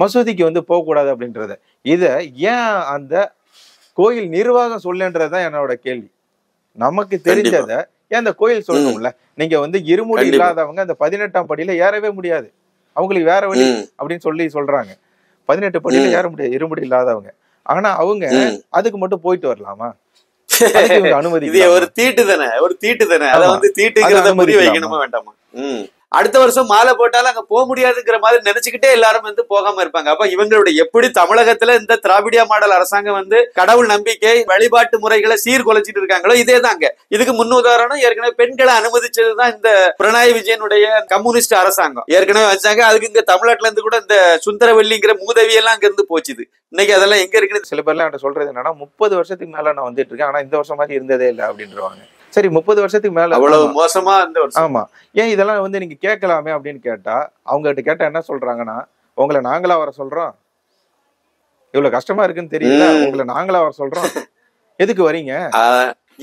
மசூதிக்கு வந்து போகக்கூடாது அப்படின்றத. இத ஏன் அந்த கோயில் நிர்வாகம் சொல்லன்றதுதான் என்னோட கேள்வி. நமக்கு தெரிஞ்சத ஏன் அந்த கோயில் சொல்லணும்ல? நீங்க வந்து இருமுடி இல்லாதவங்க அந்த 18ஆம் படியில ஏறவே முடியாது. அவங்களுக்கு வேற வழி அப்படின்னு சொல்றாங்க. 18 படியில ஏற முடியாது இருமுடி இல்லாதவங்க. ஆனா அவங்க அதுக்கு மட்டும் போயிட்டு வரலாமா? இது ஒரு தீட்டு தானே. அத வந்து தீட்டுங்கிறத புரிய வைக்கணுமா வேண்டாமா? அடுத்த வருஷம் மாலை போட்டாலும் அங்க போக முடியாதுங்கிற மாதிரி நினைச்சுக்கிட்டே எல்லாரும் வந்து போகாம இருப்பாங்க. அப்ப இவங்களுடைய எப்படி தமிழகத்துல இந்த திராவிடியா மாடல் அரசாங்கம் வந்து கடவுள் நம்பிக்கை வழிபாட்டு முறைகளை சீர்குலைச்சிட்டு இருக்காங்களோ இதே தாங்க. இதுக்கு முன்னுதாரணம் ஏற்கனவே பெண்களை அனுமதிச்சதுதான் இந்த பினராயி விஜயனுடைய கம்யூனிஸ்ட் அரசாங்கம் ஏற்கனவே வச்சாங்க. அதுக்கு இங்க தமிழ்நாட்டுல இருந்து கூட இந்த சுந்தரவல்லிங்கிற மூதவி எல்லாம் அங்க இருந்து போச்சுது. இன்னைக்கு அதெல்லாம் எங்க இருக்குன்னு சில பேர்லாம் என்கிட்ட சொல்றது என்னன்னா 30 வருஷத்துக்கு மேல நான் வந்துட்டு இருக்கேன், ஆனா இந்த வருஷம் மாதிரி இருந்ததே இல்லை அப்படின்றவாங்க. சரி 30 வருஷத்துக்கு மேல அவ்வளவு மோசமா இந்த ஆமா ஏன் இதெல்லாம் வந்து நீங்க கேட்கலாமே அப்படின்னு கேட்டா அவங்க கிட்ட கேட்டா என்ன சொல்றாங்கன்னா, உங்களை நாங்களா வர சொல்றோம், இவ்வளவு கஷ்டமா இருக்குன்னு தெரியல, உங்களை நாங்களா வர சொல்றோம், எதுக்கு வரீங்க?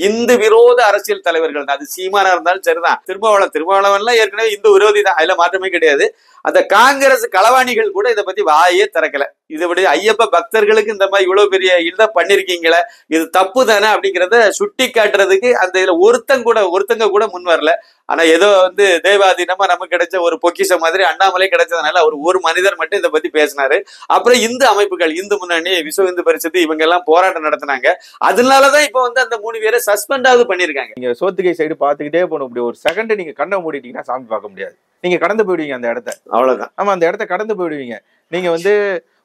இந்து விரோத அரசியல் தலைவர்கள் அது சீமானா இருந்தாலும் சரிதான், திருமாவளவன் எல்லாம் ஏற்கனவே இந்து விரோதி தான், அதுல மாற்றமே கிடையாது. அந்த காங்கிரஸ் களவாணிகள் கூட இதை பத்தி வாயே திறக்கல. இதுபடி ஐயப்ப பக்தர்களுக்கு இந்த மாதிரி இவ்வளவு பெரிய இதை பண்ணிருக்கீங்களே, இது தப்பு தானே அப்படிங்கிறத சுட்டி காட்டுறதுக்கு அந்த இதுல ஒருத்தங்க கூட முன் வரல. ஆனா ஏதோ வந்து தேவாதீனமா நமக்கு கிடைச்ச ஒரு பொக்கிஷம் மாதிரி அண்ணாமலை கிடைச்சதுனால அவர் ஒரு மனிதர் மட்டும் இதை பத்தி பேசினாரு. அப்புறம் இந்து அமைப்புகள், இந்து முன்னணி, விஸ்வ இந்து பரிஷத்து இவங்க எல்லாம் போராட்டம் நடத்தினாங்க. அதனாலதான் இப்ப வந்து அந்த 3 பேரை சஸ்பெண்டாவது பண்ணிருக்காங்க. நீங்க சோத்துக்கை சைடு பாத்துக்கிட்டே போகணும். இப்படி ஒரு செகண்ட் நீங்க கண்ணை மூடிட்டீங்கன்னா சாமி பார்க்க முடியாது. நீங்க கடந்து போயிடுவீங்க அந்த இடத்த. அவ்வளவுதான். ஆமா அந்த இடத்த கடந்து போயிடுவீங்க. நீங்க வந்து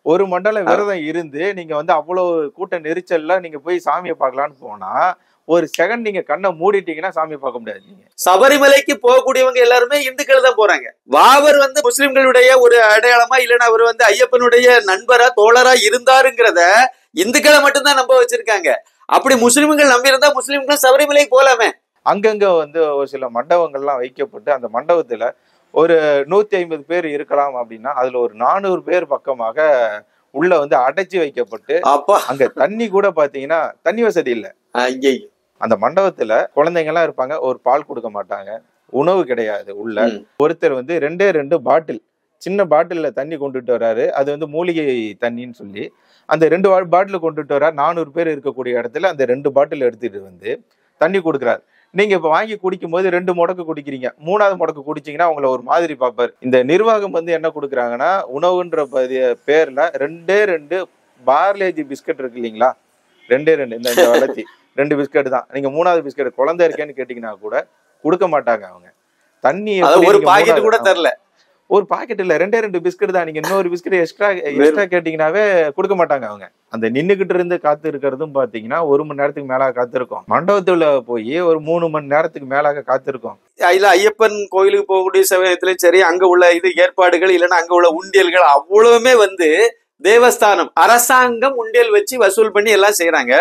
ஒரு மண்டலம் விரதம் இருந்து நீங்க வந்து அவ்வளவு கூட்ட நெரிச்சல்ல நீங்க போய் சாமியை பார்க்கலான்னு போனா ஒரு செகண்ட் நீங்க கண்ணை மூடிட்டீங்கன்னா சாமியை பார்க்க முடியாது. நீங்க சபரிமலைக்கு போகக்கூடியவங்க எல்லாருமே இந்துக்கள் தான் போறாங்க. வாவர் வந்து முஸ்லிம்களுடைய ஒரு அடையாளமா இல்லைன்னா அவர் வந்து ஐயப்பனுடைய நண்பரா தோழரா இருந்தாருங்கிறத இந்துக்களை மட்டும்தான் நம்ப வச்சிருக்காங்க. அப்படி முஸ்லிம்கள் நம்பி இருந்தா முஸ்லிம்கள் சபரிமலைக்கு போலாமே. அங்கங்க வந்து ஒரு சில மண்டபங்கள்லாம் வைக்கப்பட்டு அந்த மண்டபத்துல ஒரு 150 பேர் இருக்கலாம் அப்படின்னா அதுல ஒரு 400 பேர் பக்கமாக உள்ள வந்து அடைச்சி வைக்கப்பட்டு அங்க தண்ணி கூட பாத்தீங்கன்னா தண்ணி வசதி இல்ல. அந்த மண்டபத்துல குழந்தைங்க எல்லாம் இருப்பாங்க, ஒரு பால் கொடுக்க மாட்டாங்க, உணவு கிடையாது. உள்ள ஒருத்தர் வந்து 2 பாட்டில் சின்ன பாட்டில்ல தண்ணி கொண்டுட்டு வர்றாரு. அது வந்து மூலிகை தண்ணின்னு சொல்லி அந்த 2 பாட்டில் கொண்டுட்டு வர்றாரு. 400 பேர் இருக்கக்கூடிய இடத்துல அந்த 2 பாட்டில் எடுத்துட்டு வந்து தண்ணி கொடுக்குறாரு. நீங்க இப்ப வாங்கி குடிக்கும் போது 2 முடக்கு குடிக்கிறீங்க, 3வது முடக்கு குடிச்சீங்கன்னா உங்களை ஒரு மாதிரி பார்ப்பாரு. இந்த நிர்வாகம் வந்து என்ன கொடுக்குறாங்கன்னா உணவுன்ற பேர்ல 2 பார்லேஜி பிஸ்கட் இருக்கு இல்லைங்களா, 2 இந்த வளர்ச்சி 2 பிஸ்கட் தான். நீங்க 3வது பிஸ்கட் குழந்தை இருக்கேன்னு கேட்டீங்கன்னா கூட கொடுக்க மாட்டாங்க. அவங்க தண்ணி ஒரு பாக்கெட் கூட தரல. ஒரு பாக்கெட் இல்ல 2 பிஸ்கட் தான். நீங்க இன்னொரு பிஸ்கட் எக்ஸ்ட்ரா கேட்டீங்கன்னாவே கொடுக்க மாட்டாங்க. அவங்க அந்த நின்னுகிட்டு இருந்து காத்து இருக்கிறதும் பாத்தீங்கன்னா 1 மணி நேரத்துக்கு மேலாக காத்திருக்கும். மண்டபத்துல போய் ஒரு 3 மணி நேரத்துக்கு மேலாக காத்திருக்கும். இல்ல ஐயப்பன் கோயிலுக்கு போகக்கூடிய சமயத்திலும் சரி, அங்க உள்ள இது ஏற்பாடுகள் இல்லைன்னா அங்க உள்ள உண்டியல்கள் அவ்வளவுமே வந்து தேவஸ்தானம் அரசாங்கம் உண்டியல் வச்சு வசூல் பண்ணி எல்லாம் செய்யறாங்க.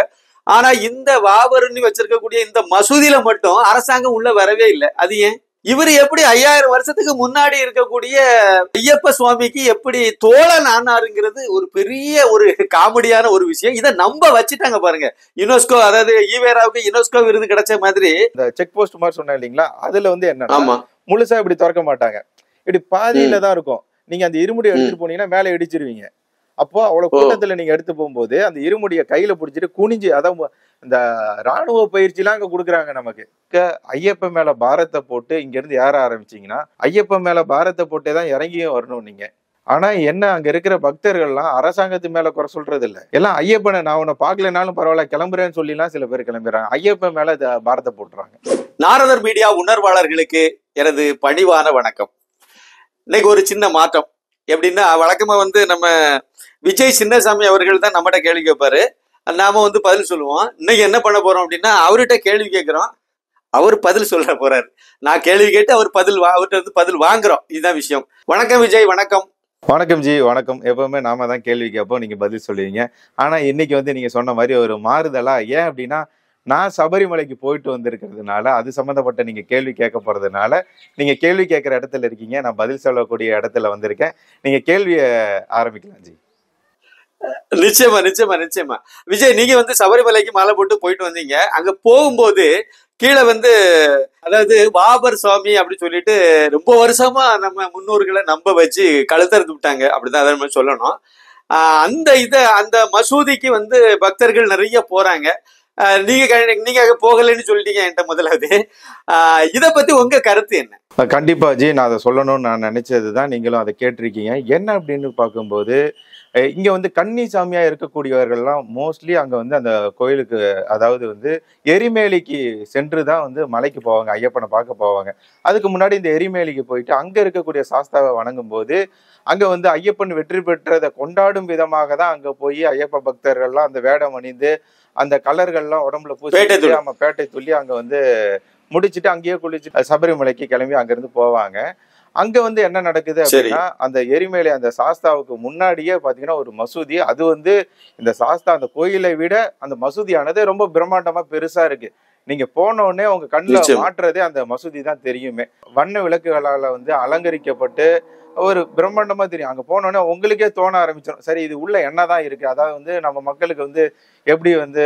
ஆனா இந்த வாவருன்னு வச்சிருக்கக்கூடிய இந்த மசூதியில மட்டும் அரசாங்கம் உள்ள வரவே இல்லை. அது ஏன்? இவர் எப்படி 5000 வருஷத்துக்கு முன்னாடி இருக்கக்கூடிய ஐயப்ப சுவாமிக்கு எப்படி தோழன் ஆனாருங்கிறது ஒரு பெரிய ஒரு காமெடியான ஒரு விஷயம். இதை நம்ப வச்சுட்டாங்க பாருங்க. யுனெஸ்கோ, அதாவது ஈவேராவுக்கு யுனெஸ்கோ விருது கிடைச்ச மாதிரி இந்த செக் போஸ்ட் மாதிரி சொன்னேன் இல்லைங்களா, அதுல வந்து என்ன முழுசா இப்படி திறக்க மாட்டாங்க, இப்படி பாதியில தான் இருக்கும். நீங்க அந்த இருமுடி எடுத்துட்டு போனீங்கன்னா மேல இடிச்சிருவீங்க. அப்போ அவ்வளவு கூட்டத்துல நீங்க எடுத்து போகும்போது அந்த இருமுடியை கையில பிடிச்சிட்டு குனிஞ்சு, அதான் இந்த ராணுவ பயிற்சி எல்லாம் அங்க கொடுக்குறாங்க நமக்கு. ஐயப்ப மேல பாரத்தை போட்டு இங்க இருந்து ஏற ஆரம்பிச்சீங்கன்னா ஐயப்ப மேல பாரத்தை போட்டே தான் இறங்கியும் வரணும் நீங்க. ஆனா என்ன, அங்க இருக்கிற பக்தர்கள் எல்லாம் அரசாங்கத்து மேல குறை சொல்றது இல்ல, எல்லாம் ஐயப்பனை நான் உன்னை பாக்கலனாலும் பரவாயில்ல கிளம்புறேன்னு சொல்லிலாம் சில பேர் கிளம்புறாங்க. ஐயப்ப மேல பாரத்தை போட்டுறாங்க. நாரதர் மீடியா உணர்வாளர்களுக்கு எனது பணிவான வணக்கம். இன்னைக்கு ஒரு சின்ன மாற்றம். எப்படின்னா, வழக்கமா வந்து நம்ம விஜய் சின்னசாமி அவர்கள் தான் நம்மகிட்ட கேள்வி கேட்பாரு, நாம வந்து பதில் சொல்லுவோம். இன்னைக்கு என்ன பண்ண போறோம் அப்படின்னா, அவர்கிட்ட கேள்வி கேட்கிறோம், அவர் பதில் சொல்ல போறாரு. நான் கேள்வி கேட்டு அவர்கிட்ட வந்து பதில் வாங்குறோம். இதுதான் விஷயம். வணக்கம் விஜய். வணக்கம். வணக்கம் ஜி. வணக்கம். எப்பவுமே நாம தான் கேள்வி கேட்போம், நீங்க பதில் சொல்லுவீங்க. ஆனா இன்னைக்கு வந்து நீங்க சொன்ன மாதிரி ஒரு மாறுதலா, ஏன் அப்படின்னா நான் சபரிமலைக்கு போயிட்டு வந்திருக்கிறதுனால அது சம்பந்தப்பட்ட நீங்க கேள்வி கேட்க போறதுனால நீங்க கேள்வி கேட்கிற இடத்துல இருக்கீங்க, நான் பதில் சொல்லக்கூடிய இடத்துல வந்திருக்கேன். நீங்க கேள்வியை ஆரம்பிக்கலாம் ஜி. நிச்சயமா நிச்சயமா நிச்சயமா. விஜய், நீங்க வந்து சபரிமலைக்கு மாலை போட்டு போயிட்டு வந்தீங்க. அங்க போகும்போது கீழே வந்து அதாவது பாபர் சுவாமி அப்படின்னு சொல்லிட்டு ரொம்ப வருஷமா நம்ம முன்னோர்களை நம்ப வச்சு கழுத்தறுத்து விட்டாங்க, அப்படிதான் அதை நம்ம சொல்லணும். அந்த மசூதிக்கு வந்து பக்தர்கள் நிறைய போறாங்க. நீங்க போகலன்னு சொல்லிட்டீங்க என்கிட்ட. முதலாவது இத பத்தி உங்க கருத்து என்ன? கண்டிப்பா ஜி, நான் அதை சொல்லணும்னு நான் நினைச்சதுதான், நீங்களும் அதை கேட்டிருக்கீங்க. என்ன அப்படின்னு பார்க்கும்போது, இங்க வந்து கன்னி சாமியா இருக்கக்கூடியவர்கள்லாம் மோஸ்ட்லி அங்க வந்து அந்த கோயிலுக்கு, அதாவது வந்து எரிமேலிக்கு சென்று தான் வந்து மலைக்கு போவாங்க, ஐயப்பனை பார்க்க போவாங்க. அதுக்கு முன்னாடி இந்த எரிமேலிக்கு போயிட்டு அங்க இருக்கக்கூடிய சாஸ்தாவை வணங்கும் போது, அங்க வந்து ஐயப்பன் வெற்றி பெற்றதை கொண்டாடும் விதமாக தான் அங்க போய் ஐயப்ப பக்தர்கள்லாம் அந்த வேடம் அணிந்து அந்த கலர்கள்லாம் உடம்புல பூசி ஆமா பேட்டை துள்ளி அங்க வந்து முடிச்சுட்டு அங்கேயே குளிச்சுட்டு சபரிமலைக்கு கிளம்பி அங்கிருந்து போவாங்க. அங்க வந்து என்ன நடக்குது அப்படின்னா, அந்த எரிமேலி அந்த சாஸ்தாவுக்கு முன்னாடியே பாத்தீங்கன்னா ஒரு மசூதி. அது வந்து இந்த சாஸ்தா அந்த கோயிலை விட அந்த மசூதியானது ரொம்ப பிரம்மாண்டமா பெருசா இருக்கு. நீங்க போன உடனே உங்க கண்ணுல மாற்றுறதே அந்த மசூதி தான் தெரியுமே. வண்ண விளக்குகளால வந்து அலங்கரிக்கப்பட்டு ஒரு பிரம்மாண்டமா தெரியும். அங்க போனோடனே உங்களுக்கே தோண ஆரம்பிச்சிடும், சரி இது உள்ள என்னதான் இருக்கு. அதாவது வந்து நம்ம மக்களுக்கு வந்து எப்படி வந்து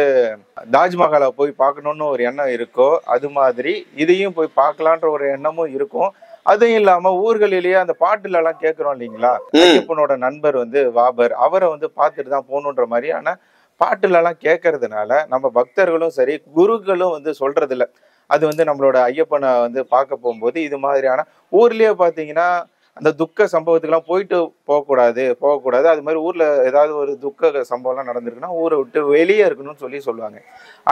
தாஜ்மஹாலை போய் பார்க்கணும்னு ஒரு எண்ணம் இருக்கோ, அது மாதிரி இதையும் போய் பார்க்கலான்ற ஒரு எண்ணமும் இருக்கும். அதுவும் இல்லாம ஊர்களிலேயே அந்த பாட்டுல எல்லாம் கேட்கிறோம் இல்லைங்களா, ஐயப்பனோட நண்பர் வந்து வாபர், அவரை வந்து பார்த்துட்டு தான் போகணுன்ற மாதிரியான பாட்டுல எல்லாம் கேட்கறதுனால நம்ம பக்தர்களும் சரி குருக்களும் வந்து சொல்றது இல்ல. அது வந்து நம்மளோட ஐயப்பனை வந்து பார்க்க போகும்போது இது மாதிரியான ஊர்லயே பாத்தீங்கன்னா அந்த துக்க சம்பவத்துக்கெல்லாம் போயிட்டு போகக்கூடாது. அது மாதிரி ஊர்ல ஏதாவது ஒரு துக்க சம்பவம்லாம் நடந்திருக்குன்னா ஊரை விட்டு வெளியே இருக்கணும்னு சொல்லுவாங்க.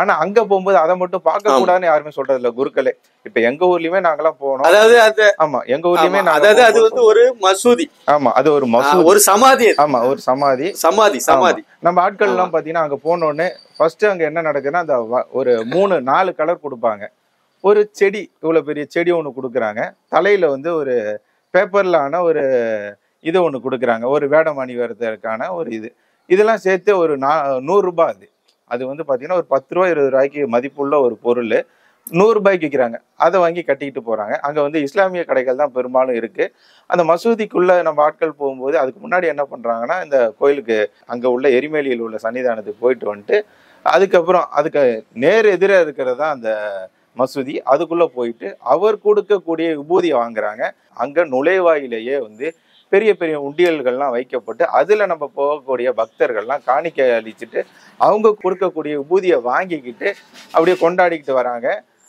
ஆனா அங்க போகும்போது அதை மட்டும் பார்க்க கூடாதுன்னு யாருமே சொல்றது இல்ல குருக்களே. இப்ப எங்க ஊர்லயுமே நாங்கெல்லாம் போனோம். அதாவது ஆமா, எங்க ஊர்லயுமே அதாவது அது வந்து ஒரு மசூதி. ஆமா, அது ஒரு மசூதி, ஒரு சமாதி. ஆமா, ஒரு சமாதி. நம்ம ஆட்கள் எல்லாம் பாத்தீங்கன்னா அங்க போன உடனே ஃபர்ஸ்ட் அங்க என்ன நடக்குதுன்னா, அந்த ஒரு 3-4 கலர் கொடுப்பாங்க. ஒரு செடி, இவ்வளவு பெரிய செடி ஒண்ணு கொடுக்குறாங்க. தலையில வந்து ஒரு பேப்பர்ல ஆன ஒரு இது ஒண்ணு கொடுக்குறாங்க, ஒரு வேடம் அணிவதற்கான ஒரு இதெல்லாம் சேர்த்து ஒரு 100 ரூபாய். அது வந்து பாத்தீங்கன்னா ஒரு 10 ரூபாய் 20 ரூபாய்க்கு மதிப்புள்ள ஒரு பொருள் 100 ரூபாய்க்கு விற்கிறாங்க. அதை வாங்கி கட்டிக்கிட்டு போறாங்க. அங்க வந்து இஸ்லாமிய கடைகள் தான் பெரும்பாலும் இருக்கு. அந்த மசூதிக்குள்ள நம்ம ஆட்கள் போகும்போது அதுக்கு முன்னாடி என்ன பண்றாங்கன்னா, இந்த கோயிலுக்கு அங்க உள்ள எரிமேலியில் உள்ள சன்னிதானத்துக்கு போயிட்டு வந்துட்டு அதுக்கப்புறம் அதுக்கு நேர் எதிர இருக்கிறதா அந்த மசூதி, அதுக்குள்ள போயிட்டு அவர் கொடுக்கக்கூடிய விபூதியை வாங்குறாங்க. அங்க நுழைவாயிலேயே வந்து பெரிய பெரிய உண்டியல்கள்லாம் வைக்கப்பட்டு அதுல நம்ம போகக்கூடிய பக்தர்கள்லாம் காணிக்கை அளிச்சுட்டு அவங்க கொடுக்கக்கூடிய விபூதியை வாங்கிக்கிட்டு அப்படியே கொண்டாடிக்கிட்டு வராங்க.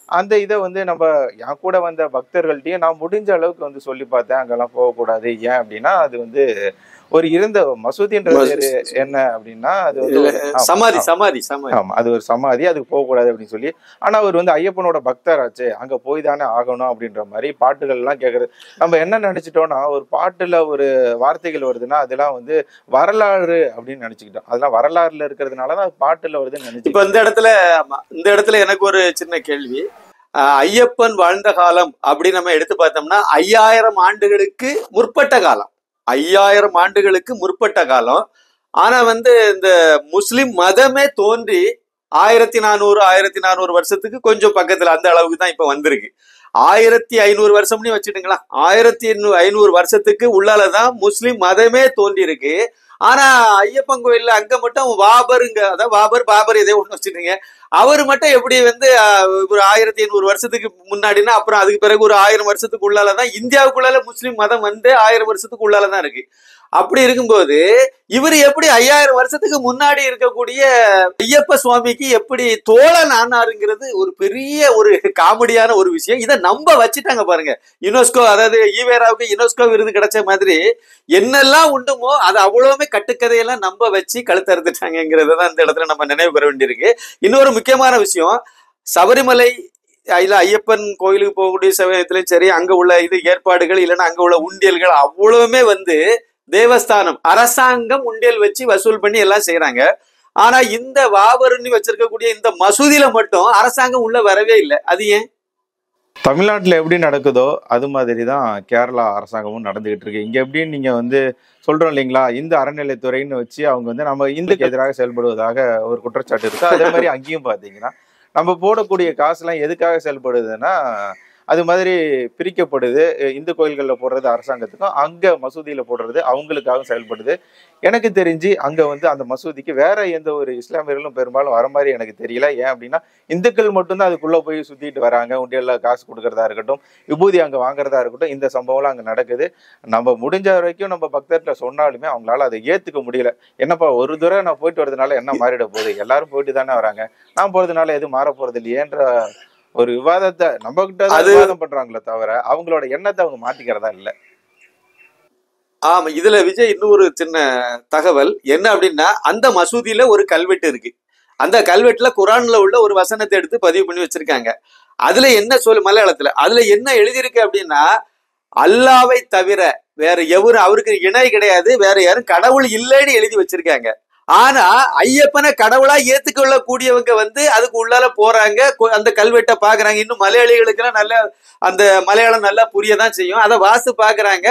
அந்த இதை வந்து நம்ம என் கூட வந்த பக்தர்கள்ட்டையும் நான் முடிஞ்ச அளவுக்கு வந்து சொல்லி பார்த்தேன், அங்கெல்லாம் போகக்கூடாது. ஏன் அப்படின்னா அது வந்து ஒரு இருந்த மசூதின்றது என்ன அப்படின்னா அது வந்து சமாதி. ஆமா, அது ஒரு சமாதி, அதுக்கு போகக்கூடாது அப்படின்னு சொல்லி. ஆனா அவர் வந்து ஐயப்பனோட பக்தராச்சு, அங்க போய் தானே ஆகணும் அப்படின்ற மாதிரி பாட்டுகள் எல்லாம் கேட்கறது. நம்ம என்ன நினைச்சிட்டோம்னா, ஒரு பாட்டுல ஒரு வார்த்தைகள் வருதுன்னா அதெல்லாம் வந்து வரலாறு அப்படின்னு நினைச்சுக்கிட்டோம். அதெல்லாம் வரலாறுல இருக்கிறதுனாலதான் பாட்டுல வருதுன்னு நினைச்சு. இப்ப இந்த இடத்துல எனக்கு ஒரு சின்ன கேள்வி. ஐயப்பன் வாழ்ந்த காலம் அப்படின்னு நம்ம எடுத்து பார்த்தோம்னா 5000 ஆண்டுகளுக்கு முற்பட்ட காலம். 5000 ஆண்டுகளுக்கு முற்பட்ட காலம். ஆனா வந்து இந்த முஸ்லிம் மதமே தோன்றி 1400 வருஷத்துக்கு கொஞ்சம் பக்கத்துல அந்த அளவுக்கு தான் இப்ப வந்திருக்கு. 1500 வருஷம்னு வச்சுட்டுங்களா, 1500 வருஷத்துக்கு உள்ளாலதான் முஸ்லிம் மதமே தோன்றி இருக்கு. ஆனா ஐயப்பன் கோயில்ல அங்க மட்டும் வாபருங்க, அதாவது பாபர் இதே ஒண்ணு வச்சுட்டுங்க, அவரு மட்டும் எப்படி வந்து ஒரு 1500 வருஷத்துக்கு முன்னாடினா அப்புறம் அதுக்கு பிறகு ஒரு 1000 வருஷத்துக்கு உள்ளாலதான் இந்தியாவுக்குள்ளால முஸ்லிம் மதம் வந்து 1000 வருஷத்துக்கு உள்ளாலதான் இருக்கு. அப்படி இருக்கும்போது இவர் எப்படி 5000 வருஷத்துக்கு முன்னாடி இருக்கக்கூடிய ஐயப்ப சுவாமிக்கு எப்படி தோழன் ஆனாருங்கிறது ஒரு பெரிய ஒரு காமெடியான ஒரு விஷயம். இதை நம்ப வச்சுட்டாங்க பாருங்க. யுனெஸ்கோ, அதாவது ஈவேராவுக்கு யுனெஸ்கோ விருது கிடைச்ச மாதிரி என்னெல்லாம் உண்டுமோ அது அவ்வளவுமே கட்டுக்கதையெல்லாம் நம்ப வச்சு கழுத்தறுத்துட்டாங்கிறத இந்த இடத்துல நம்ம நினைவு பெற வேண்டியிருக்கு. இன்னொரு முக்கியமான விஷயம், சபரிமலை இல்ல ஐயப்பன் கோயிலுக்கு போகக்கூடிய சமயத்திலும் சரி, அங்க உள்ள ஏற்பாடுகள் இல்லைன்னா அங்க உள்ள உண்டியல்கள் அவ்வளவுமே வந்து தேவஸ்தானம் அரசாங்கம் உண்டியல் வச்சு வசூல் பண்ணி எல்லாம் செய்யறாங்க. ஆனா இந்த வாபருன்னு வச்சிருக்கக்கூடிய இந்த மசூதியில மட்டும் அரசாங்கம் உள்ள வரவே இல்லை. அது ஏன்? தமிழ்நாட்டுல எப்படி நடக்குதோ அது மாதிரிதான் கேரளா அரசாங்கமும் நடந்துகிட்டு இருக்கு. இங்க எப்படின்னு நீங்க வந்து சொல்றோம் இல்லைங்களா, இந்த அறநிலைத்துறைன்னு வச்சு அவங்க வந்து நம்ம இந்துக்கு எதிராக செயல்படுவதாக ஒரு குற்றச்சாட்டு இருக்கு. அதே மாதிரி அங்கேயும் பாத்தீங்கன்னா நம்ம போடக்கூடிய காசு எல்லாம் எதுக்காக செயல்படுதுன்னா அது மாதிரி பிரிக்கப்படுது. இந்து கோயில்களில் போடுறது அரசாங்கத்துக்கும், அங்கே மசூதியில் போடுறது அவங்களுக்காகவும் செயல்படுது. எனக்கு தெரிஞ்சு அங்கே வந்து அந்த மசூதிக்கு வேற எந்த ஒரு இஸ்லாமியர்களும் பெரும்பாலும் வர மாதிரி எனக்கு தெரியல. ஏன் அப்படின்னா இந்துக்கள் மட்டும்தான் அதுக்குள்ளே போய் சுற்றிட்டு வராங்க. உண்டியல்ல காசு கொடுக்கறதா இருக்கட்டும், விபூதி அங்கே வாங்குறதா இருக்கட்டும், இந்த சம்பவம்லாம் அங்கே நடக்குது. நம்ம முடிஞ்ச வரைக்கும் நம்ம பக்தர்கிட்ட சொன்னாலுமே அவங்களால அதை ஏற்றுக்க முடியல. என்னப்பா ஒரு தடவை நான் போயிட்டு வரதுனால என்ன மாறிட போகுது, எல்லாரும் போயிட்டு தானே வராங்க, நான் போறதுனால எதுவும் மாற போறது இல்லையேன்ற ஒரு விவாதத்தை நம்ம கிட்ட விவாதம் பண்றாங்களே தவிர அவங்களோட எண்ணத்தை அவங்க மாத்திக்கிறதா இல்ல. ஆமா, இதுல விஜய் இன்னொரு சின்ன தகவல் என்ன அப்படின்னா, அந்த மசூதியில ஒரு கல்வெட்டு இருக்கு. அந்த கல்வெட்டுல குரான்ல உள்ள ஒரு வசனத்தை எடுத்து பதிவு பண்ணி வச்சிருக்காங்க. அதுல என்ன மலையாளத்துல அதுல என்ன எழுதியிருக்கு அப்படின்னா, அல்லாவை தவிர வேற எவரும் அவருக்கு இணை கிடையாது, வேற யாரும் கடவுள் இல்லைன்னு எழுதி வச்சிருக்காங்க. ஆனா ஐயப்பனை கடவுளா ஏத்துக்கொள்ள கூடியவங்க வந்து அதுக்கு உள்ளால போறாங்க, அந்த கல்வெட்டை பாக்குறாங்க. இன்னும் மலையாளிகளுக்கு எல்லாம் நல்ல அந்த மலையாளம் நல்லா புரியதான் செய்யும், அதை வாசித்து பாக்குறாங்க.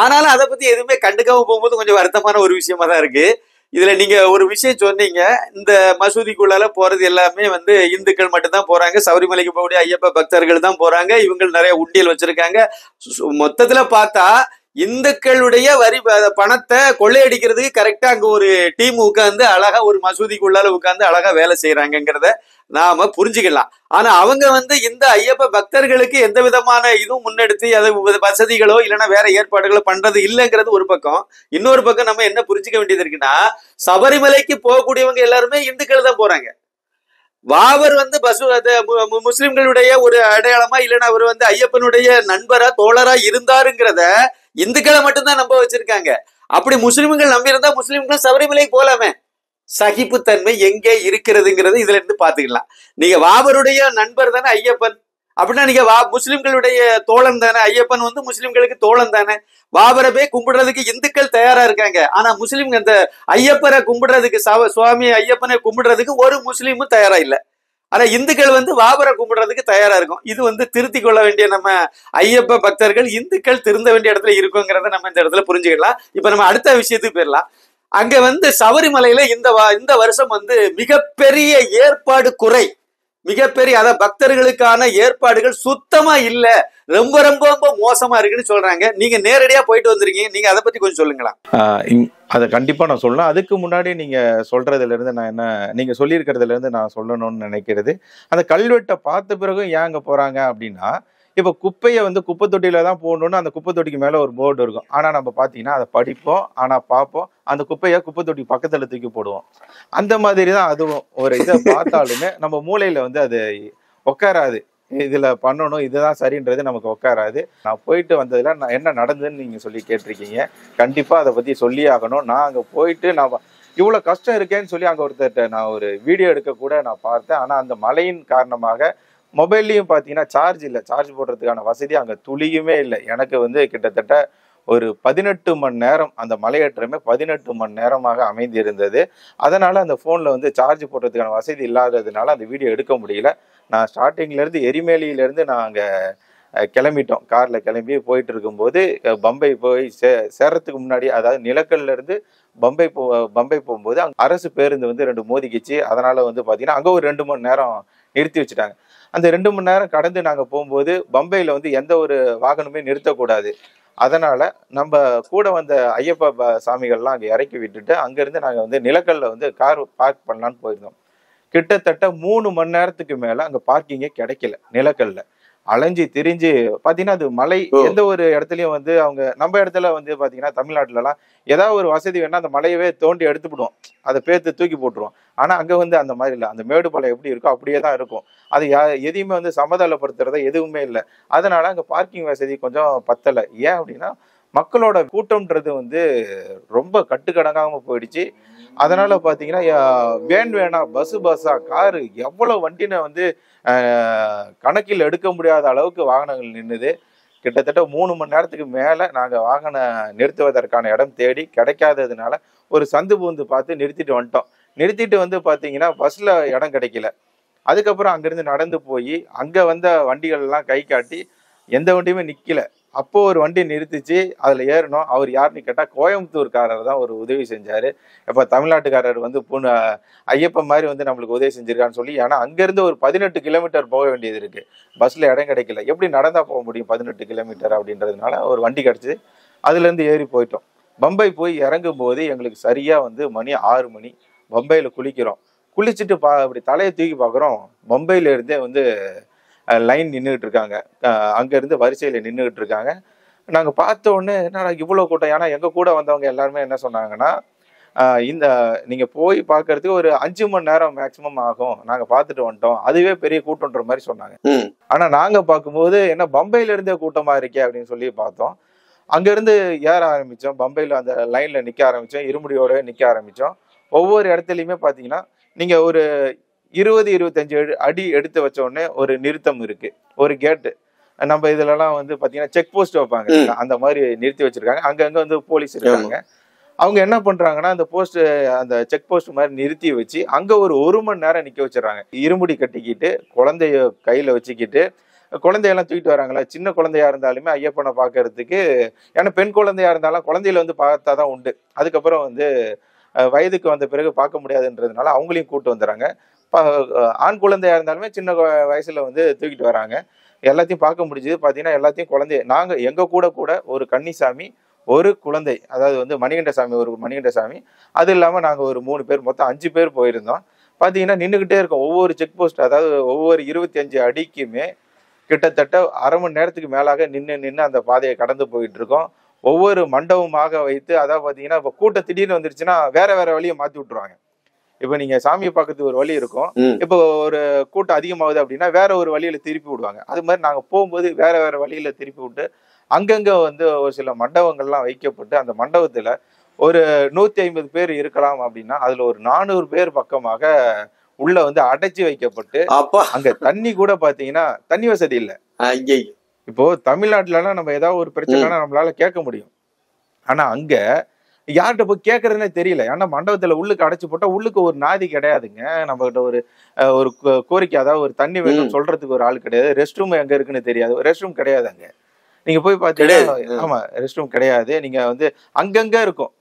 ஆனாலும் அதை பத்தி எதுவுமே கண்டுக்காம போகும்போது கொஞ்சம் வருத்தமான ஒரு விஷயமா தான் இருக்கு. இதுல நீங்க ஒரு விஷயம் சொன்னீங்க, இந்த மசூதிக்குள்ளால போறது எல்லாமே வந்து இந்துக்கள் மட்டும்தான் போறாங்க, சபரிமலைக்கு போகக்கூடிய ஐயப்ப பக்தர்கள் தான் போறாங்க, இவங்க நிறைய உண்டியல் வச்சிருக்காங்க. மொத்தத்துல பார்த்தா இந்துக்களுடைய வரி பணத்தை கொள்ளையடிக்கிறதுக்கு கரெக்டா அங்க ஒரு டீம் உட்கார்ந்து அழகா ஒரு மசூதிக்குள்ளால உட்கார்ந்து அழகா வேலை செய்யறாங்கிறத நாம புரிஞ்சுக்கலாம். ஆனா அவங்க வந்து இந்த ஐயப்ப பக்தர்களுக்கு எந்த விதமான இதுவும் முன்னெடுத்து அது வசதிகளோ இல்லைன்னா வேற ஏற்பாடுகளோ பண்றது இல்லைங்கிறது ஒரு பக்கம். இன்னொரு பக்கம் நம்ம என்ன புரிஞ்சுக்க வேண்டியது இருக்குன்னா, சபரிமலைக்கு போகக்கூடியவங்க எல்லாருமே இந்துக்கள் தான் போறாங்க. வாவர் வந்து முஸ்லிம்களுடைய ஒரு அடையாளமா இல்லைன்னா அவர் வந்து ஐயப்பனுடைய நண்பரா தோழரா இருந்தாருங்கிறத இந்துக்களை மட்டும்தான் நம்ப வச்சிருக்காங்க. அப்படி முஸ்லிம்கள் நம்பி இருந்தா முஸ்லிம்கள் சபரிமலைக்கு போலாமே. சகிப்புத்தன்மை எங்கே இருக்கிறதுங்கிறது இதுல இருந்து பாத்துக்கலாம். நீங்க வாவருடைய நண்பர் தானே ஐயப்பன், அப்படின்னா நீங்க முஸ்லிம்களுடைய தோழன் தானே. ஐயப்பன் வந்து முஸ்லிம்களுக்கு தோழன் தானே. பாபரை போய் கும்பிடுறதுக்கு இந்துக்கள் தயாரா இருக்காங்க. ஆனா முஸ்லிம் அந்த ஐயப்பரை கும்பிடுறதுக்கு சுவாமி ஐயப்பனை கும்பிடுறதுக்கு ஒரு முஸ்லீமும் தயாரா இல்லை. ஆனா இந்துக்கள் வந்து பாபரை கும்பிடுறதுக்கு தயாரா இருக்கும். இது வந்து திருத்திக் கொள்ள வேண்டிய நம்ம ஐயப்ப பக்தர்கள், இந்துக்கள் திருந்த வேண்டிய இடத்துல இருக்குங்கிறத நம்ம இந்த இடத்துல புரிஞ்சுக்கலாம். இப்ப நம்ம அடுத்த விஷயத்துக்கு போயிடலாம். அங்க வந்து சபரிமலையில இந்த வருஷம் வந்து மிகப்பெரிய ஏற்பாடு குறை, மிகப்பெரிய பக்தர்களுக்கான ஏற்பாடுகள் சுத்தமா இல்ல, ரொம்ப ரொம்ப ரொம்ப மோசமா இருக்குன்னு சொல்றாங்க. நீங்க நேரடியா போயிட்டு வந்திருக்கீங்க, நீங்க அதை பத்தி கொஞ்சம் சொல்லுங்களா? அதை கண்டிப்பா நான் சொல்லலாம். அதுக்கு முன்னாடி நீங்க சொல்றதுல இருந்து நான் என்ன நீங்க சொல்லியிருக்கிறதுல இருந்து நான் சொல்லணும்னு நினைக்கிறது, அந்த கல்வெட்டை பார்த்த பிறகு ஏன் அங்க போறாங்க அப்படின்னா, இப்ப குப்பையை வந்து குப்பை தொட்டியில தான் போடணும்னு அந்த குப்பை தொட்டிக்கு மேல ஒரு போர்டு இருக்கும். ஆனா நம்ம பாத்தீங்கன்னா அதை படிப்போம், ஆனா பார்ப்போம், அந்த குப்பையை குப்பை தொட்டி பக்கத்துல தூக்கி போடுவோம். அந்த மாதிரி தான் அதுவும். ஒரு இதை பார்த்தாலுமே நம்ம மூளையில வந்து அது உட்காராது. இதுல பண்ணணும், இதுதான் சரின்றது நமக்கு உட்காராது. நான் போயிட்டு வந்ததுல நான் என்ன நடந்ததுன்னு நீங்க சொல்லி கேட்டிருக்கீங்க. கண்டிப்பா அதை பத்தி சொல்லி ஆகணும். நான் அங்க போயிட்டு நான் இவ்வளவு கஷ்டம் இருக்கேன்னு சொல்லி அங்க ஒருத்தர்கிட்ட நான் ஒரு வீடியோ எடுக்க கூட நான் பார்த்தேன். ஆனா அந்த மழையின் காரணமாக மொபைல்லையும் பார்த்தீங்கன்னா சார்ஜ் இல்லை, சார்ஜ் போடுறதுக்கான வசதி அங்கே துளியுமே இல்லை. எனக்கு வந்து கிட்டத்தட்ட ஒரு 18 மணி நேரம் அந்த மலையேற்றமே 18 மணி நேரமாக அமைந்திருந்தது. அதனால அந்த ஃபோனில் வந்து சார்ஜ் போடுறதுக்கான வசதி இல்லாததுனால அந்த வீடியோ எடுக்க முடியல. நான் ஸ்டார்டிங்லேருந்து எரிமேலியிலேருந்து நான் அங்கே கிளம்பிட்டோம். காரில் கிளம்பி போயிட்டு இருக்கும்போது பம்பை போய் சேர்றதுக்கு முன்னாடி, அதாவது நிலக்கல்லேருந்து பம்பை போகும்போது அரசு பேருந்து வந்து 2 மோதிக்கிச்சு. அதனால வந்து பார்த்தீங்கன்னா அங்கே ஒரு 2 மணி நேரம் நிறுத்தி வச்சுட்டாங்க. அந்த 2 மணி நேரம் கடந்து நாங்கள் போகும்போது பம்பையில் வந்து எந்த ஒரு வாகனமே நிறுத்தக்கூடாது. அதனால நம்ம கூட வந்த ஐயப்ப சாமிகள்லாம் அங்கே இறக்கி விட்டுட்டு அங்கேருந்து நாங்கள் வந்து நிலக்கல்ல வந்து கார் பார்க் பண்ணலான்னு போயிருந்தோம். கிட்டத்தட்ட 3 மணி நேரத்துக்கு மேலே அங்கே பார்க்கிங்கே கிடைக்கல. நிலக்கல்ல அலைஞ்சி திரிஞ்சு பார்த்தீங்கன்னா அது மலை, எந்த ஒரு இடத்துலையும் வந்து அவங்க நம்ம இடத்துல வந்து பார்த்தீங்கன்னா தமிழ்நாட்டிலலாம் ஏதாவது ஒரு வசதி வேணா அந்த மலையவே தோண்டி எடுத்துவிடுவோம், அதை பேர்த்து தூக்கி போட்டுருவோம். ஆனால் அங்கே வந்து அந்த மாதிரி இல்லை. அந்த மேடு பழம் எப்படி இருக்கோ அப்படியே தான் இருக்கும். அது எதையுமே வந்து சமதளப்படுத்துறதா எதுவுமே இல்லை. அதனால அங்கே பார்க்கிங் வசதி கொஞ்சம் பத்தலை. ஏன் அப்படின்னா மக்களோட கூட்டம்ன்றது வந்து ரொம்ப கட்டுக்கடங்காம போயிடுச்சு. அதனால பார்த்தீங்கன்னா வேணா பஸ்ஸா காரு எவ்வளோ வண்டினை வந்து கணக்கில் எடுக்க முடியாத அளவுக்கு வாகனங்கள் நின்றுது. கிட்டத்தட்ட 3 மணி நேரத்துக்கு மேலே நாங்கள் வாகனம் நிறுத்துவதற்கான இடம் தேடி கிடைக்காததுனால ஒரு சந்து பூந்து பார்த்து நிறுத்திட்டு வந்துட்டோம். நிறுத்திட்டு வந்து பார்த்தீங்கன்னா பஸ்ஸில் இடம் கிடைக்கல. அதுக்கப்புறம் அங்கேருந்து நடந்து போய் அங்கே வந்த வண்டிகள்லாம் கை காட்டி எந்த வண்டியுமே நிற்கல. அப்போ ஒரு வண்டி நிறுத்திச்சு, அதுல ஏறணும். அவர் யாருன்னு கேட்டா கோயம்புத்தூர்காரர் தான் ஒரு உதவி செஞ்சாரு. எப்ப தமிழ்நாட்டுக்காரர் வந்து ஐயப்பன் மாதிரி வந்து நம்மளுக்கு உதவி செஞ்சிருக்கான்னு சொல்லி, ஏன்னா அங்கிருந்து ஒரு 18 கிலோமீட்டர் போக வேண்டியது இருக்கு. பஸ்ல இடம் கிடைக்கல. எப்படி நடந்தா போக முடியும் 18 கிலோமீட்டர் அப்படின்றதுனால ஒரு வண்டி கிடைச்சது. அதுல இருந்து ஏறி போயிட்டோம். பம்பை போய் இறங்கும் போது எங்களுக்கு சரியா வந்து மணி 6 மணி. பம்பையில குளிக்கிறோம். குளிச்சுட்டு அப்படி தலையை தூக்கி பார்க்குறோம். பம்பையில இருந்தே வந்து லைன் நின்றுட்டு இருக்காங்க. அங்க இருந்து வரிசையில நின்றுட்டு இருக்காங்க. நாங்க பார்த்த உடனே என்னடா இவ்வளவு கூட்டம்? ஏன்னா எங்க கூட வந்தவங்க எல்லாருமே என்ன சொன்னாங்கன்னா, இந்த நீங்க போய் பார்க்கறதுக்கு ஒரு 5 மணி நேரம் மேக்சிமம் ஆகும். நாங்க பார்த்துட்டு வந்துட்டோம். அதுவே பெரிய கூட்டம்ன்ற மாதிரி சொன்னாங்க. ஆனா நாங்க பார்க்கும்போது என்ன பம்பையில இருந்தே கூட்டமா இருக்கே அப்படின்னு சொல்லி பார்த்தோம். அங்க இருந்து ஏற ஆரம்பிச்சோம். பம்பையில அந்த லைன்ல நிக்க ஆரம்பிச்சோம். இருமுடியோட நிக்க ஆரம்பிச்சோம். ஒவ்வொரு இடத்துலயுமே பாத்தீங்கன்னா நீங்க ஒரு 20, 25 அடி எடுத்து வச்ச உடனே ஒரு நிறுத்தம் இருக்கு. ஒரு கேட்டு. நம்ம இதுலலாம் வந்து பாத்தீங்கன்னா செக் போஸ்ட் வைப்பாங்க. அந்த மாதிரி நிறுத்தி வச்சிருக்காங்க. அங்கங்க வந்து போலீஸ் இருக்காங்க. அவங்க என்ன பண்றாங்கன்னா அந்த செக் போஸ்ட் மாதிரி நிறுத்தி வச்சு அங்க ஒரு 1 மணி நேரம் நிக்க வச்சிடறாங்க. இருமுடி கட்டிக்கிட்டு குழந்தைய கையில வச்சுக்கிட்டு குழந்தையெல்லாம் தூக்கிட்டு வராங்களா, சின்ன குழந்தையா இருந்தாலுமே ஐயப்பனை பாக்குறதுக்கு, ஏன்னா பெண் குழந்தையா இருந்தாலும் குழந்தையில வந்து பார்த்தாதான் உண்டு. அதுக்கப்புறம் வந்து வயதுக்கு வந்த பிறகு பார்க்க முடியாதுன்றதுனால அவங்களையும் கூட்டு வந்துடுறாங்க. ஆண் குழந்தையா இருந்தாலுமே சின்ன வயசுல வந்து தூக்கிட்டு வராங்க. எல்லாத்தையும் பார்க்க முடிஞ்சது. பாத்தீங்கன்னா எல்லாத்தையும் நாங்க எங்க கூட ஒரு கன்னிசாமி, ஒரு குழந்தை, அதாவது வந்து மணிகண்டசாமி, ஒரு மணிகண்டசாமி, அது இல்லாம நாங்க ஒரு 3 பேர், மொத்தம் 5 பேர் போயிருந்தோம். பாத்தீங்கன்னா நின்றுகிட்டே இருக்கோம். ஒவ்வொரு செக் போஸ்ட், அதாவது ஒவ்வொரு 25 அடிக்குமே கிட்டத்தட்ட 1/2 மணி நேரத்துக்கு மேலாக நின்று அந்த பாதையை கடந்து போயிட்டு இருக்கோம். ஒவ்வொரு மண்டபமாக வைத்து, அதாவது பாத்தீங்கன்னா இப்ப கூட்டம் திடீர்னு வந்துருச்சுன்னா வேற வழியை மாத்தி விட்டுருவாங்க. இப்ப நீங்க சாமியை பார்க்கறதுக்கு ஒரு வழி இருக்கும். இப்போ ஒரு கூட்டம் அதிகமாகுது அப்படின்னா வேற ஒரு வழியில திருப்பி விடுவாங்க. அது மாதிரி நாங்க போகும்போது வேற வழியில திருப்பி விட்டு அங்கங்க வந்து ஒரு சில மண்டபங்கள்லாம் வைக்கப்பட்டு, அந்த மண்டபத்துல ஒரு 150 பேர் இருக்கலாம் அப்படின்னா அதுல ஒரு 400 பேர் பக்கமாக உள்ள வந்து அடைச்சி வைக்கப்பட்டு, அங்க தண்ணி கூட பாத்தீங்கன்னா தண்ணி வசதி இல்ல. இப்போ தமிழ்நாட்டுல நம்ம ஏதாவது ஒரு பிரச்சனைனா நம்மளால கேட்க முடியும். ஆனா அங்க யார்கிட்ட போய் கேட்கறதுன்னே தெரியல. ஏன்னா மண்டபத்துல உள்ளுக்கு அடைச்சு போட்டா உள்ளுக்கு ஒரு நாதி கிடையாதுங்க. நம்ம கிட்ட ஒரு கோரிக்கை, அதாவது ஒரு தண்ணி வேணும்னு சொல்றதுக்கு ஒரு ஆள் கிடையாது. ரெஸ்ட் ரூம் எங்க இருக்குன்னு தெரியாது. ரெஸ்ட் ரூம் கிடையாது அங்க. நீங்க போய் பாத்தீங்கன்னா, ஆமா, ரெஸ்ட் ரூம் கிடையாது. நீங்க வந்து அங்கங்க இருக்கும்.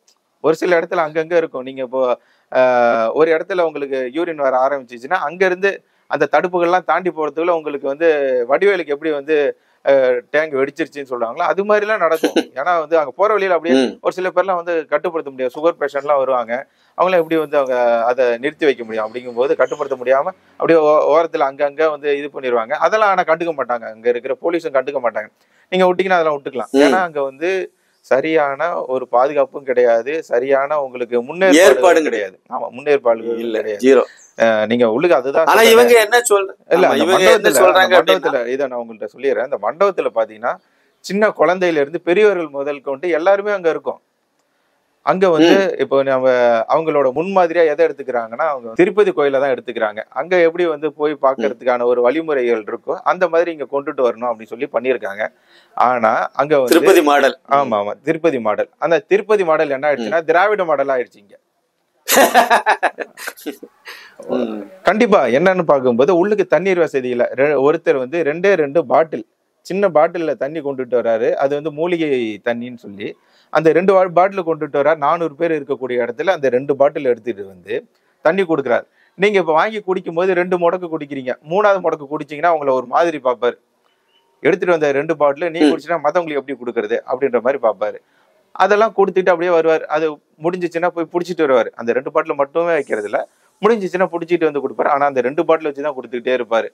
ஒரு சில இடத்துல அங்கங்க இருக்கும். நீங்க இப்போ ஒரு இடத்துல உங்களுக்கு யூரின் வர ஆரம்பிச்சிச்சுன்னா அங்க இருந்து அந்த தடுப்புகள்லாம் தாண்டி போறதுக்குள்ள உங்களுக்கு வந்து வடிவேலுக்கு எப்படி வந்து டேங்க் வெடிச்சிருச்சுன்னு சொல்றாங்களோ அது மாதிரி எல்லாம் நடக்கும். ஏன்னா வந்து அங்க போற வழியில அப்படியே ஒரு சில பேர்லாம் வந்து கட்டுப்படுத்த முடியாது. சுகர் பேஷண்ட் எல்லாம் வருவாங்க. அவங்களாம் எப்படி வந்து அவங்க அதை நிறுத்தி வைக்க முடியும்? அப்படிங்கும் போது கட்டுப்படுத்த முடியாம அப்படியே ஓரத்துல அங்கங்க வந்து இது பண்ணிடுவாங்க. அதெல்லாம் ஆனா கண்டுக்க மாட்டாங்க. அங்க இருக்கிற போலீஸும் கண்டுக்க மாட்டாங்க. நீங்க விட்டீங்கன்னா அதெல்லாம் விட்டுக்கலாம். ஏன்னா அங்க வந்து சரியான ஒரு பாதுகாப்பும் கிடையாது. சரியான உங்களுக்கு முன்னேற்பாடும் கிடையாது. ஆமா, முன்னேற்பாடு கிடையாது. நீங்க உள்ளுக்கு அதுதான். ஆனா இவங்க என்ன மண்டபத்துல இதை நான் உங்கள்கிட்ட சொல்லிடுறேன். இந்த மண்டபத்துல பாத்தீங்கன்னா சின்ன குழந்தையில இருந்து பெரியவர்கள் முதல் கொண்டு எல்லாருமே அங்க இருக்கும். அங்க வந்து இப்போ நம்ம அவங்களோட முன்மாதிரியா எதை எடுத்துக்கிறாங்கன்னா, அவங்க திருப்பதி கோயில தான் எடுத்துக்கிறாங்க. அங்க எப்படி வந்து போய் பாக்குறதுக்கான ஒரு வழிமுறைகள் இருக்கோ அந்த மாதிரி இங்க கொண்டுட்டு வரணும் அப்படின்னு சொல்லி பண்ணிருக்காங்க. ஆனா அங்க வந்து திருப்பதி மாடல். ஆமா, திருப்பதி மாடல். அந்த திருப்பதி மாடல் என்ன ஆயிடுச்சுன்னா திராவிட மாடல் ஆயிடுச்சு இங்க. கண்டிப்பா என்னன்னு பார்க்கும்போது உள்ளுக்கு தண்ணீர் வசதி இல்ல. ஒருத்தர் வந்து 2 பாட்டில், சின்ன பாட்டில்ல தண்ணி கொண்டுட்டு வர்றாரு. அது வந்து மூலிகை தண்ணின்னு சொல்லி அந்த 2 பாட்டில் கொண்டுட்டு வர்றாரு. 400 பேர் இருக்கக்கூடிய இடத்துல அந்த 2 பாட்டில் எடுத்துட்டு வந்து தண்ணி கொடுக்குறாரு. நீங்க இப்ப வாங்கி குடிக்கும் போது 2 முடக்கு குடிக்கிறீங்க. 3வது முடக்கு குடிச்சீங்கன்னா உங்களை ஒரு மாதிரி பார்ப்பாரு. எடுத்துட்டு வந்த 2 பாட்டில் நீ குடிச்சுன்னா மத்தவங்களுக்கு எப்படி கொடுக்கறது அப்படின்ற மாதிரி பார்ப்பாரு. அதெல்லாம் கொடுத்துட்டு அப்படியே வருவார். அது முடிஞ்சிச்சுன்னா போய் புடிச்சிட்டு வருவாரு. அந்த 2 பாட்டில் மட்டுமே வைக்கிறது இல்ல, முடிஞ்சிச்சுன்னா புடிச்சிட்டு வந்து கொடுப்பாரு. ஆனா அந்த 2 பாட்டில் வச்சுதான் கொடுத்துக்கிட்டே இருப்பாரு.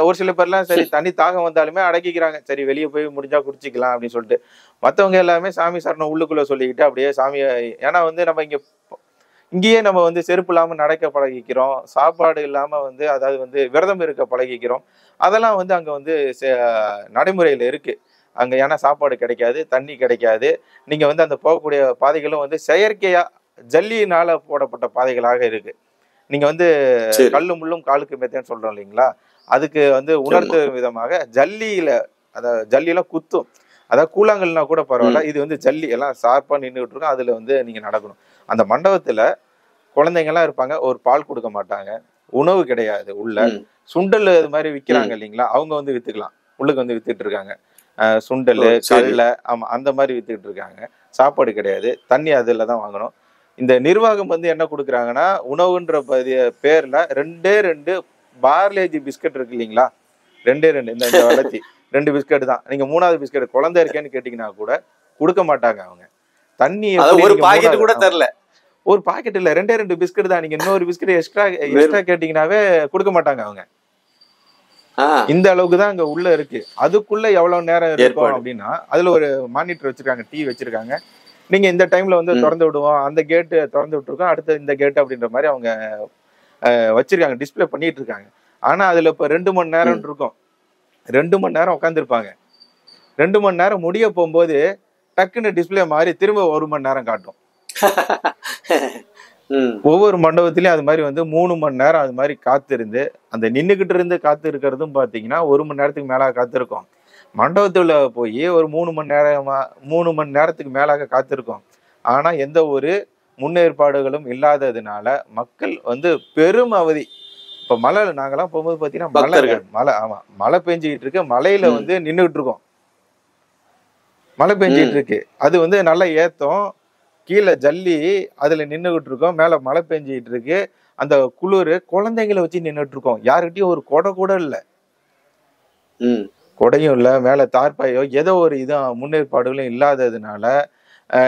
ஒரு சில பேர்லாம் சரி தண்ணி தாகம் வந்தாலுமே அடக்கிக்கிறாங்க. சரி வெளியே போய் முடிஞ்சா குடிச்சிக்கலாம் அப்படின்னு சொல்லிட்டு. மத்தவங்க எல்லாமே சாமி சரணம் உள்ளுக்குள்ள சொல்லிக்கிட்டு அப்படியே சாமியை, ஏன்னா வந்து நம்ம இங்கேயே நம்ம வந்து செருப்பு இல்லாம நடக்க பழகிக்கிறோம். சாப்பாடு இல்லாம வந்து அதாவது வந்து விரதம் இருக்க பழகிக்கிறோம். அதெல்லாம் வந்து அங்க வந்து நடைமுறையில இருக்கு. அங்க ஏன்னா சாப்பாடு கிடைக்காது, தண்ணி கிடைக்காது. நீங்க வந்து அந்த போகக்கூடிய பாதைகளும் வந்து செயற்கையா ஜல்லியினால போடப்பட்ட பாதைகளாக இருக்கு. நீங்க வந்து கல்லு முள்ளும் காலுக்கு மெத்தேன்னு சொல்றோம் இல்லைங்களா, அதுக்கு வந்து உணர்த்தும் விதமாக ஜல்லியெல்லாம் குத்தும். அதாவது கூழாங்கல்னா கூட பரவாயில்ல, இது வந்து ஜல்லி எல்லாம் ஷார்ப்பா நின்றுட்டு இருக்கும். அதுல வந்து நீங்க நடக்கணும். அந்த மண்டபத்துல குழந்தைங்க எல்லாம் இருப்பாங்க. ஒரு பால் கொடுக்க மாட்டாங்க, உணவு கிடையாது. உள்ள சுண்டல் இது மாதிரி விற்கிறாங்க இல்லைங்களா, அவங்க வந்து வித்துக்கலாம். உள்ளுக்கு வந்து வித்துட்டு இருக்காங்க. சுண்டல், கடலை, ஆமா அந்த மாதிரி வித்துக்கிட்டு இருக்காங்க. சாப்பாடு கிடையாது, தண்ணி அதுல தான் வாங்கணும். இந்த நிர்வாகம் வந்து என்ன கொடுக்குறாங்கன்னா, உணவுன்ற பேர்ல 2 பார்லேஜி பிஸ்கட் இருக்கு இல்லைங்களா, 2 இந்த இந்த வளர்ச்சி 2 பிஸ்கட் தான். நீங்க 3வது பிஸ்கட் குழந்தை இருக்கேன்னு கேட்டீங்கன்னா கூட கொடுக்க மாட்டாங்க அவங்க. தண்ணி ஒரு பாக்கெட் கூட தரல. ஒரு பாக்கெட் இல்ல, 2 பிஸ்கட் தான். நீங்க இன்னொரு பிஸ்கட் எக்ஸ்ட்ரா கேட்டீங்கன்னாவே கொடுக்க மாட்டாங்க அவங்க. இந்த அளவுக்கு தான் அங்க உள்ள இருக்கு. அதுக்குள்ள எவ்வளவு நேரம் இருக்கும் அப்படின்னா, அதுல ஒரு மானிட்டர் வச்சிருக்காங்க, டிவி வச்சிருக்காங்க. நீங்க இந்த டைம்ல வந்து திறந்து விடுவோம், அந்த கேட்டு திறந்து விட்டுருக்கோம், அடுத்த இந்த கேட் அப்படின்ற மாதிரி அவங்க வச்சிருக்காங்க, டிஸ்பிளே பண்ணிட்டு இருக்காங்க. ஆனா அதுல இப்ப 2 மணி நேரம் இருக்கும். 2 மணி நேரம் உட்காந்துருப்பாங்க. 2 மணி நேரம் முடிய போகும்போது டக்குன்னு டிஸ்பிளே மாறி திரும்ப 1 மணி நேரம் காட்டும். ஒவ்வொரு மண்டபத்திலயும் அது மாதிரி வந்து 3 மணி நேரம் அது மாதிரி காத்திருந்து, அந்த நின்னுகிட்டு இருந்து காத்து இருக்கிறதும் பாத்தீங்கன்னா 1 மணி நேரத்துக்கு மேல காத்திருக்கும். மண்டபத்துல போய் ஒரு 3 மணி நேரத்துக்கு மேலாக காத்திருக்கும். ஆனா எந்த ஒரு முன்னேற்பாடுகளும் இல்லாததுனால மக்கள் வந்து பெரும் அவதி. இப்ப மழை, நாங்கெல்லாம் போகும்போது பாத்தீங்கன்னா மழை ஆமா மழை பெஞ்சுக்கிட்டு இருக்கு, மழையில வந்து நின்றுகிட்டு இருக்கோம். மழை பெஞ்சிட்டு இருக்கு, அது வந்து நல்லா ஏத்தம், கீழே ஜல்லி, அதுல நின்றுகிட்டு இருக்கோம், மேல மழை பெஞ்சிட்டு இருக்கு, அந்த குளிர், குழந்தைங்களை வச்சு நின்றுட்டு இருக்கோம். யாருக்கிட்டையும் ஒரு கொடை கூட இல்ல, கொடையும் இல்ல, மேல தார்பாயோ ஏதோ ஒரு முன்னேற்பாடுகளும் இல்லாததுனால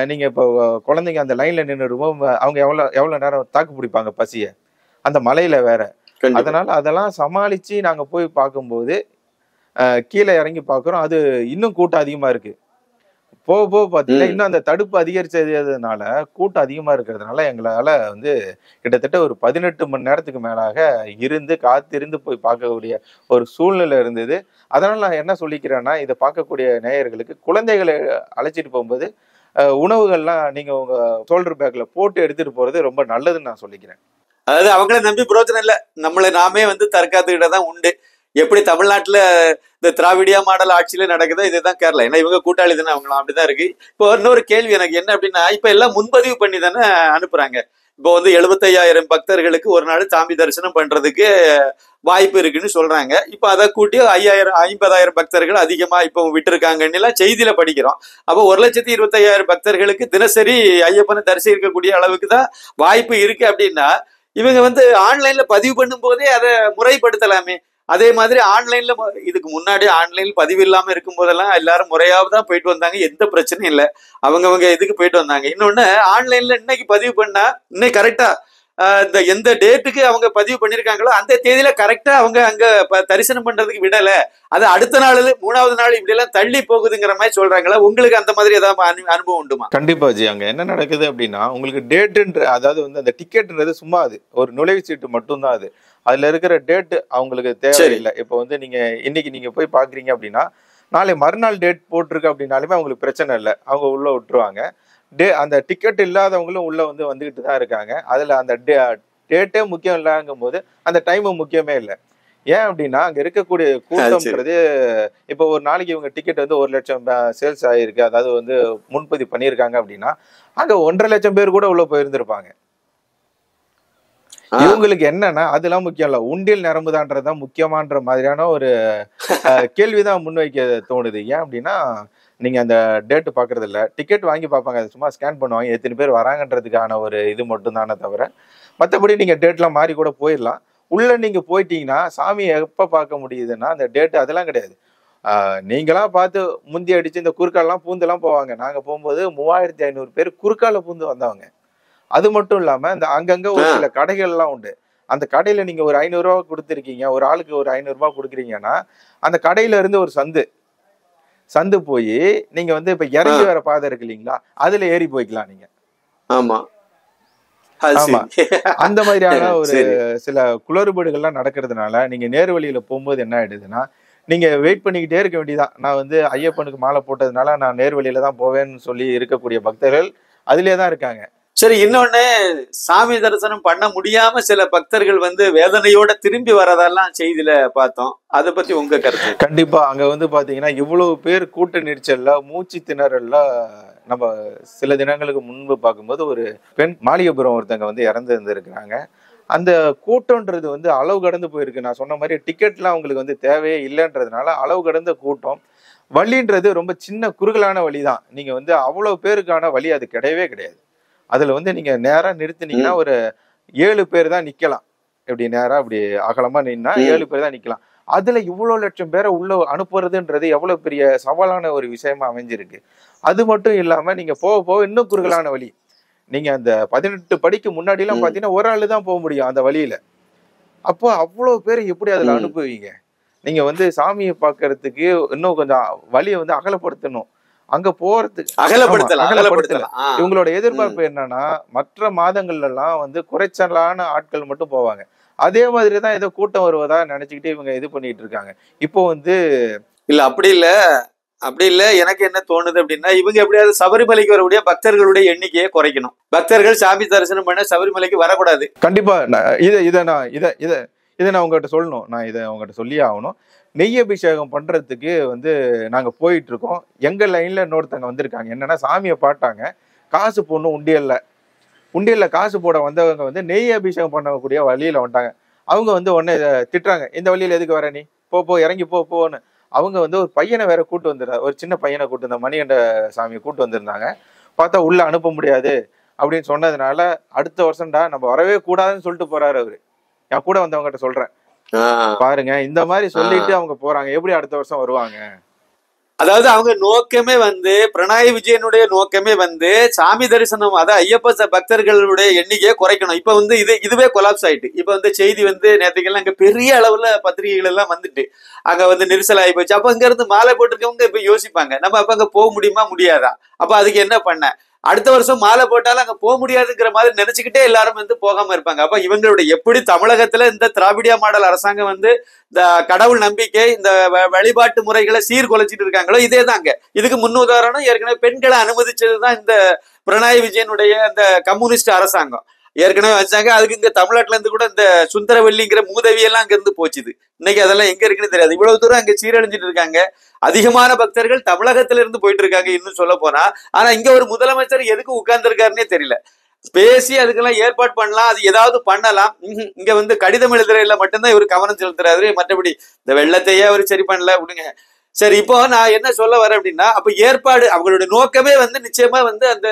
நீங்க இப்போ குழந்தைங்க அந்த லைன்ல நின்றுடுவோம், அவங்க எவ்வளவு நேரம் தாக்கு பிடிப்பாங்க பசிய, அந்த மலையில வேற. அதனால அதெல்லாம் சமாளிச்சு நாங்க போய் பார்க்கும்போது கீழே இறங்கி பாக்குறோம், அது இன்னும் கூட்டம் அதிகமா இருக்கு. போக போக பாத்தீங்கன்னா இன்னும் அந்த தடுப்பு அதிகரிச்சதுனால கூட்டம் அதிகமா இருக்கிறதுனால எங்களால வந்து கிட்டத்தட்ட ஒரு 18 மணி நேரத்துக்கு மேலாக இருந்து காத்திருந்து போய் பார்க்கக்கூடிய ஒரு சூழ்நிலை இருந்தது. அதனால நான் என்ன சொல்லிக்கிறேன்னா, இதை பார்க்கக்கூடிய நேயர்களுக்கு குழந்தைகளை அழைச்சிட்டு போகும்போது உணவுகள்லாம் நீங்க உங்க ஷோல்டர் பேக்ல போட்டு எடுத்துட்டு போறது ரொம்ப நல்லதுன்னு நான் சொல்லிக்கிறேன். அதாவது அவங்கள நம்பி பிரோஜனம் இல்லை, நம்மளை நாமே வந்து தற்காத்துக்கிட்டதான் உண்டு. எப்படி தமிழ்நாட்டுல இந்த திராவிடியா மாடல் ஆட்சியில நடக்குதோ இதுதான் கேரளா. ஏன்னா இவங்க கூட்டாளி தானே, அவங்களும் அப்படிதான் இருக்கு. இப்போ இன்னொரு கேள்வி எனக்கு என்ன அப்படின்னா, இப்ப எல்லாம் முன்பதிவு பண்ணி தானே அனுப்புறாங்க. இப்போ வந்து 75,000 பக்தர்களுக்கு ஒரு நாள் சாமி தரிசனம் பண்றதுக்கு வாய்ப்பு இருக்குன்னு சொல்றாங்க. இப்ப அதை கூட்டி 50,000 பக்தர்கள் அதிகமா இப்போ விட்டு இருக்காங்கன்னு எல்லாம் செய்தியில படிக்கிறோம். அப்போ 1,25,000 பக்தர்களுக்கு தினசரி ஐயப்பனை தரிசிக்கக்கூடிய அளவுக்கு தான் வாய்ப்பு இருக்கு. அப்படின்னா இவங்க வந்து ஆன்லைன்ல பதிவு பண்ணும் போதே அதை முறைப்படுத்தலாமே. அதே மாதிரி ஆன்லைன்ல, இதுக்கு முன்னாடி ஆன்லைன்ல பதிவு இல்லாம இருக்கும் போதெல்லாம் எல்லாரும் முறையாவதான் போயிட்டு வந்தாங்க, எந்த பிரச்சனையும் இல்லை, அவங்கவங்க இதுக்கு போயிட்டு வந்தாங்க. இன்னொன்னு, ஆன்லைன்ல இன்னைக்கு பதிவு பண்ணா இன்னைக்கு கரெக்டா இந்த எந்த டேட்டுக்கு அவங்க பதிவு பண்ணிருக்காங்களோ அந்த தேதியில கரெக்டா அவங்க அங்க தரிசனம் பண்றதுக்கு விடல, அது அடுத்த நாள் 3வது நாள் இப்படி எல்லாம் தள்ளி போகுதுங்கிற மாதிரி சொல்றாங்களா? உங்களுக்கு அந்த மாதிரி ஏதாவது அனுபவம் உண்டுமா? கண்டிப்பா ஜி. அங்க என்ன நடக்குது அப்படின்னா, உங்களுக்கு டேட்டுன்ற, அதாவது வந்து அந்த டிக்கெட்ன்றது சும்மா அது ஒரு நுழைவு சீட்டு மட்டும்தான். அதுல இருக்கிற டேட் அவங்களுக்கு தேவையில்லை. இப்போ வந்து நீங்க இன்னைக்கு நீங்க போய் பாக்குறீங்க அப்படின்னா, நாளை மறுநாள் டேட் போட்டிருக்கு அப்படின்னாலுமே அவங்களுக்கு பிரச்சனை இல்லை, அவங்க உள்ள விட்டுருவாங்க. அந்த டிக்கெட் இல்லாதவங்களும் உள்ள வந்துகிட்டு தான் இருக்காங்க. அதுல அந்த டேட்டே முக்கியம் இல்லைங்கும் போது அந்த டைமும் முக்கியமே இல்லை. ஏன் அப்படின்னா அங்க இருக்கக்கூடிய கூட்டம்ன்றது, இப்போ ஒரு நாளைக்கு இவங்க டிக்கெட் வந்து 1 லட்சம் சேல்ஸ் ஆயிருக்கு, அதாவது வந்து முன்பதிவு பண்ணியிருக்காங்க அப்படின்னா அங்க 1.5 லட்சம் பேர் கூட உள்ள போயிருந்திருப்பாங்க. இவங்களுக்கு என்னன்னா அதெல்லாம் முக்கியம் இல்ல, உண்டியல் நிரம்புதான்றதுதான் முக்கியமான்ற மாதிரியான ஒரு கேள்விதான் முன்வைக்க தோணுது. ஏன் அப்படின்னா, நீங்க அந்த டேட் பாக்குறது இல்ல, டிக்கெட் வாங்கி பார்ப்பாங்க, அது சும்மா ஸ்கேன் பண்ணுவாங்க, எத்தனை பேர் வராங்கன்றதுக்கான ஒரு இது மட்டும் தானே தவிர, மற்றபடி நீங்க டேட்லாம் மாறி கூட போயிடலாம். உள்ள நீங்க போயிட்டீங்கன்னா சாமியை எப்ப பார்க்க முடியுதுன்னா அந்த டேட் அதெல்லாம் கிடையாது. நீங்களா பார்த்து முந்தி அடிச்சு இந்த குறுக்காலெல்லாம் பூந்தெல்லாம் போவாங்க. நாங்க போகும்போது 3500 பேர் குறுக்கால பூந்து வந்தவங்க. அது மட்டும் இல்லாம இந்த அங்கங்க ஒரு சில கடைகள் எல்லாம் உண்டு. அந்த கடையில நீங்க ஒரு 500 ரூபாய் கொடுத்துருக்கீங்க, ஒரு ஆளுக்கு ஒரு 500 ரூபாய் கொடுக்குறீங்கன்னா அந்த கடையில இருந்து ஒரு சந்து போய் நீங்க வந்து இப்ப இறங்கி வர பாதை இருக்கு இல்லைங்களா, அதுல ஏறி போய்க்கலாம் நீங்க. ஆமா ஆமா, அந்த மாதிரியான ஒரு சில குளறுபடுகள்லாம் நடக்கிறதுனால நீங்க நேர் வழியில போகும்போது என்ன ஆயிடுதுன்னா, நீங்க வெயிட் பண்ணிக்கிட்டே இருக்க வேண்டியதான். நான் வந்து ஐயப்பனுக்கு மாலை போட்டதுனால நான் நேர் வழியில தான் போவேன்னு சொல்லி இருக்கக்கூடிய பக்தர்கள் அதிலே தான் இருக்காங்க. சரி, இன்னொன்னு, சாமி தரிசனம் பண்ண முடியாம சில பக்தர்கள் வந்து வேதனையோட திரும்பி வரதெல்லாம் செய்தியில பார்த்தோம். அதை பத்தி உங்க கருத்து? கண்டிப்பா, அங்க வந்து பாத்தீங்கன்னா இவ்வளவு பேர் கூட்ட நெரிச்சல்ல மூச்சு திணறல்ல, நம்ம சில தினங்களுக்கு முன்பு பார்க்கும்போது ஒரு பெண் மாளிகைபுரம் ஒருத்தங்க வந்து இறந்து இருந்திருக்கிறாங்க. அந்த கூட்டம்ன்றது வந்து அளவு கடந்து போயிருக்கு. நான் சொன்ன மாதிரி டிக்கெட்லாம் அவங்களுக்கு வந்து தேவையே இல்லைன்றதுனால அளவு கடந்த கூட்டம். வழின்றது ரொம்ப சின்ன குறுகலான வழி தான். நீங்க வந்து அவ்வளவு பேருக்கான வழி அது கிடையவே கிடையாது. அதுல வந்து நீங்க நேரா நிறுத்தினீங்கன்னா ஒரு 7 பேர் தான் நிக்கலாம். இப்படி நேரா இப்படி அகலமா நின்னா 7 பேர் தான் நிக்கலாம். அதுல இவ்வளவு லட்சம் பேரை உள்ள அனுப்புறதுன்றது எவ்வளவு பெரிய சவாலான ஒரு விஷயமா அமைஞ்சிருக்கு. அது மட்டும் இல்லாம நீங்க போக போக இன்னும் குறுகலான வழி. நீங்க அந்த 18 படிக்கு முன்னாடி எல்லாம் பாத்தீங்கன்னா ஒரு ஆளு தான் போக முடியும் அந்த வழியில. அப்போ அவ்வளவு பேரை எப்படி அதுல அனுப்புவீங்க? நீங்க வந்து சாமியை பாக்குறதுக்கு இன்னும் கொஞ்சம் வழியை வந்து அகலப்படுத்தணும். அங்க போறதுக்கு அகலப்படுத்தலாம். இவங்களோட எதிர்பார்ப்பு என்னன்னா, மற்ற மாதங்கள்ல எல்லாம் வந்து குறைச்சலான ஆட்கள் மட்டும் போவாங்க. அதே மாதிரிதான் ஏதோ கூட்டம் வருவதா நினைச்சுக்கிட்டு இவங்க இது பண்ணிட்டு இருக்காங்க. இப்போ வந்து இல்ல அப்படி இல்ல. எனக்கு என்ன தோணுது அப்படின்னா, இவங்க எப்படியாவது சபரிமலைக்கு வரக்கூடிய பக்தர்களுடைய எண்ணிக்கையை குறைக்கணும். பக்தர்கள் சாமி தரிசனம் பண்ண சபரிமலைக்கு வரக்கூடாது. கண்டிப்பா இதை நான் உங்ககிட்ட சொல்லணும். நான் இதை உங்ககிட்ட சொல்லியே ஆகணும். நெய் அபிஷேகம் பண்றதுக்கு வந்து நாங்க போயிட்டு இருக்கோம். எங்க லைன்ல இன்னொருத்தவங்க வந்திருக்காங்க. என்னன்னா சாமியை பாட்டாங்க, காசு போடணும் உண்டியல்ல காசு போட வந்தவங்க வந்து நெய் அபிஷேகம் பண்ணக்கூடிய வழியில வந்துட்டாங்க. அவங்க வந்து உடனே திட்டுறாங்க, இந்த வழியில எதுக்கு வர, நீ போ இறங்கி போன்னு. அவங்க வந்து ஒரு பையனை வேற கூட்டு வந்துடுறாங்க. ஒரு சின்ன பையனை கூட்டு வந்த மணிகண்ட சாமியை கூட்டு வந்திருந்தாங்க. பார்த்தா உள்ள அனுப்ப முடியாது அப்படின்னு சொன்னதுனால, அடுத்த வருஷம்டா நம்ம வரவே கூடாதுன்னு சொல்லிட்டு போறாரு அவரு. என் கூட வந்தவங்ககிட்ட சொல்றேன், பாருங்க இந்த மாதிரி சொல்லிட்டு அவங்க போறாங்க, எப்படி அடுத்த வருஷம் வருவாங்க? அதாவது அவங்க நோக்கமே வந்து பினராயி விஜயனுடைய நோக்கமே வந்து சாமி தரிசனம், அதாவது ஐயப்ப பக்தர்களுடைய எண்ணிக்கையை குறைக்கணும். இப்ப வந்து இதுவே கொலாப்ஸ் ஆயிட்டு. இப்ப வந்து செய்தி வந்து நேற்றுக்கெல்லாம் அங்க பெரிய அளவுல பத்திரிகைகள் எல்லாம் வந்துட்டு அங்க வந்து நெரிசல் ஆகி போச்சு. அப்ப அங்க இருந்து மாலை போட்டிருக்கவங்க இப்ப யோசிப்பாங்க, நம்ம அப்ப அங்க போக முடியுமா முடியாதா, அப்ப அதுக்கு என்ன பண்ண, அடுத்த வருஷம் மாலை போட்டாலும் அங்க போக முடியாதுங்கிற மாதிரி நினைச்சுக்கிட்டே எல்லாரும் வந்து போகாம இருப்பாங்க. அப்ப இவங்களுடைய எப்படி தமிழகத்துல இந்த திராவிடியா மாடல் அரசாங்கம் வந்து இந்த கடவுள் நம்பிக்கை, இந்த வழிபாட்டு முறைகளை சீர்குலைச்சிட்டு இருக்காங்களோ இதே தாங்க. இதுக்கு முன்னுதாரணம் ஏற்கனவே பெண்களை அனுமதிச்சதுதான் இந்த பினராயி விஜயனுடைய இந்த கம்யூனிஸ்ட் அரசாங்கம் ஏற்கனவே வச்சாங்க. அதுக்கு இங்க தமிழ்நாட்டுல இருந்து கூட இந்த சுந்தரவல்லிங்கிற மூதவி எல்லாம் அங்க இருந்து போச்சுது. இன்னைக்கு அதெல்லாம் எங்க இருக்குன்னு தெரியாது. இவ்வளவு தூரம் அங்க சீரழிஞ்சிட்டு இருக்காங்க. அதிகமான பக்தர்கள் தமிழகத்துல இருந்து போயிட்டு இருக்காங்க இன்னும் சொல்ல போனா. ஆனா இங்க ஒரு முதலமைச்சர் எதுக்கு உட்கார்ந்து இருக்காருன்னே தெரியல. பேசி அதுக்கெல்லாம் ஏற்பாடு பண்ணலாம், அது ஏதாவது பண்ணலாம். இங்க வந்து கடிதம் எழுதுறதுல மட்டும்தான் இவர் கவனம் செலுத்துறாரு. மற்றபடி இந்த வெள்ளத்தையே அவர் சரி பண்ணல விடுங்க. சரி, இப்போ நான் என்ன சொல்ல வரேன் அப்படின்னா, அப்ப ஏற்பாடு அவங்களுடைய நோக்கமே வந்து நிச்சயமா வந்து அந்த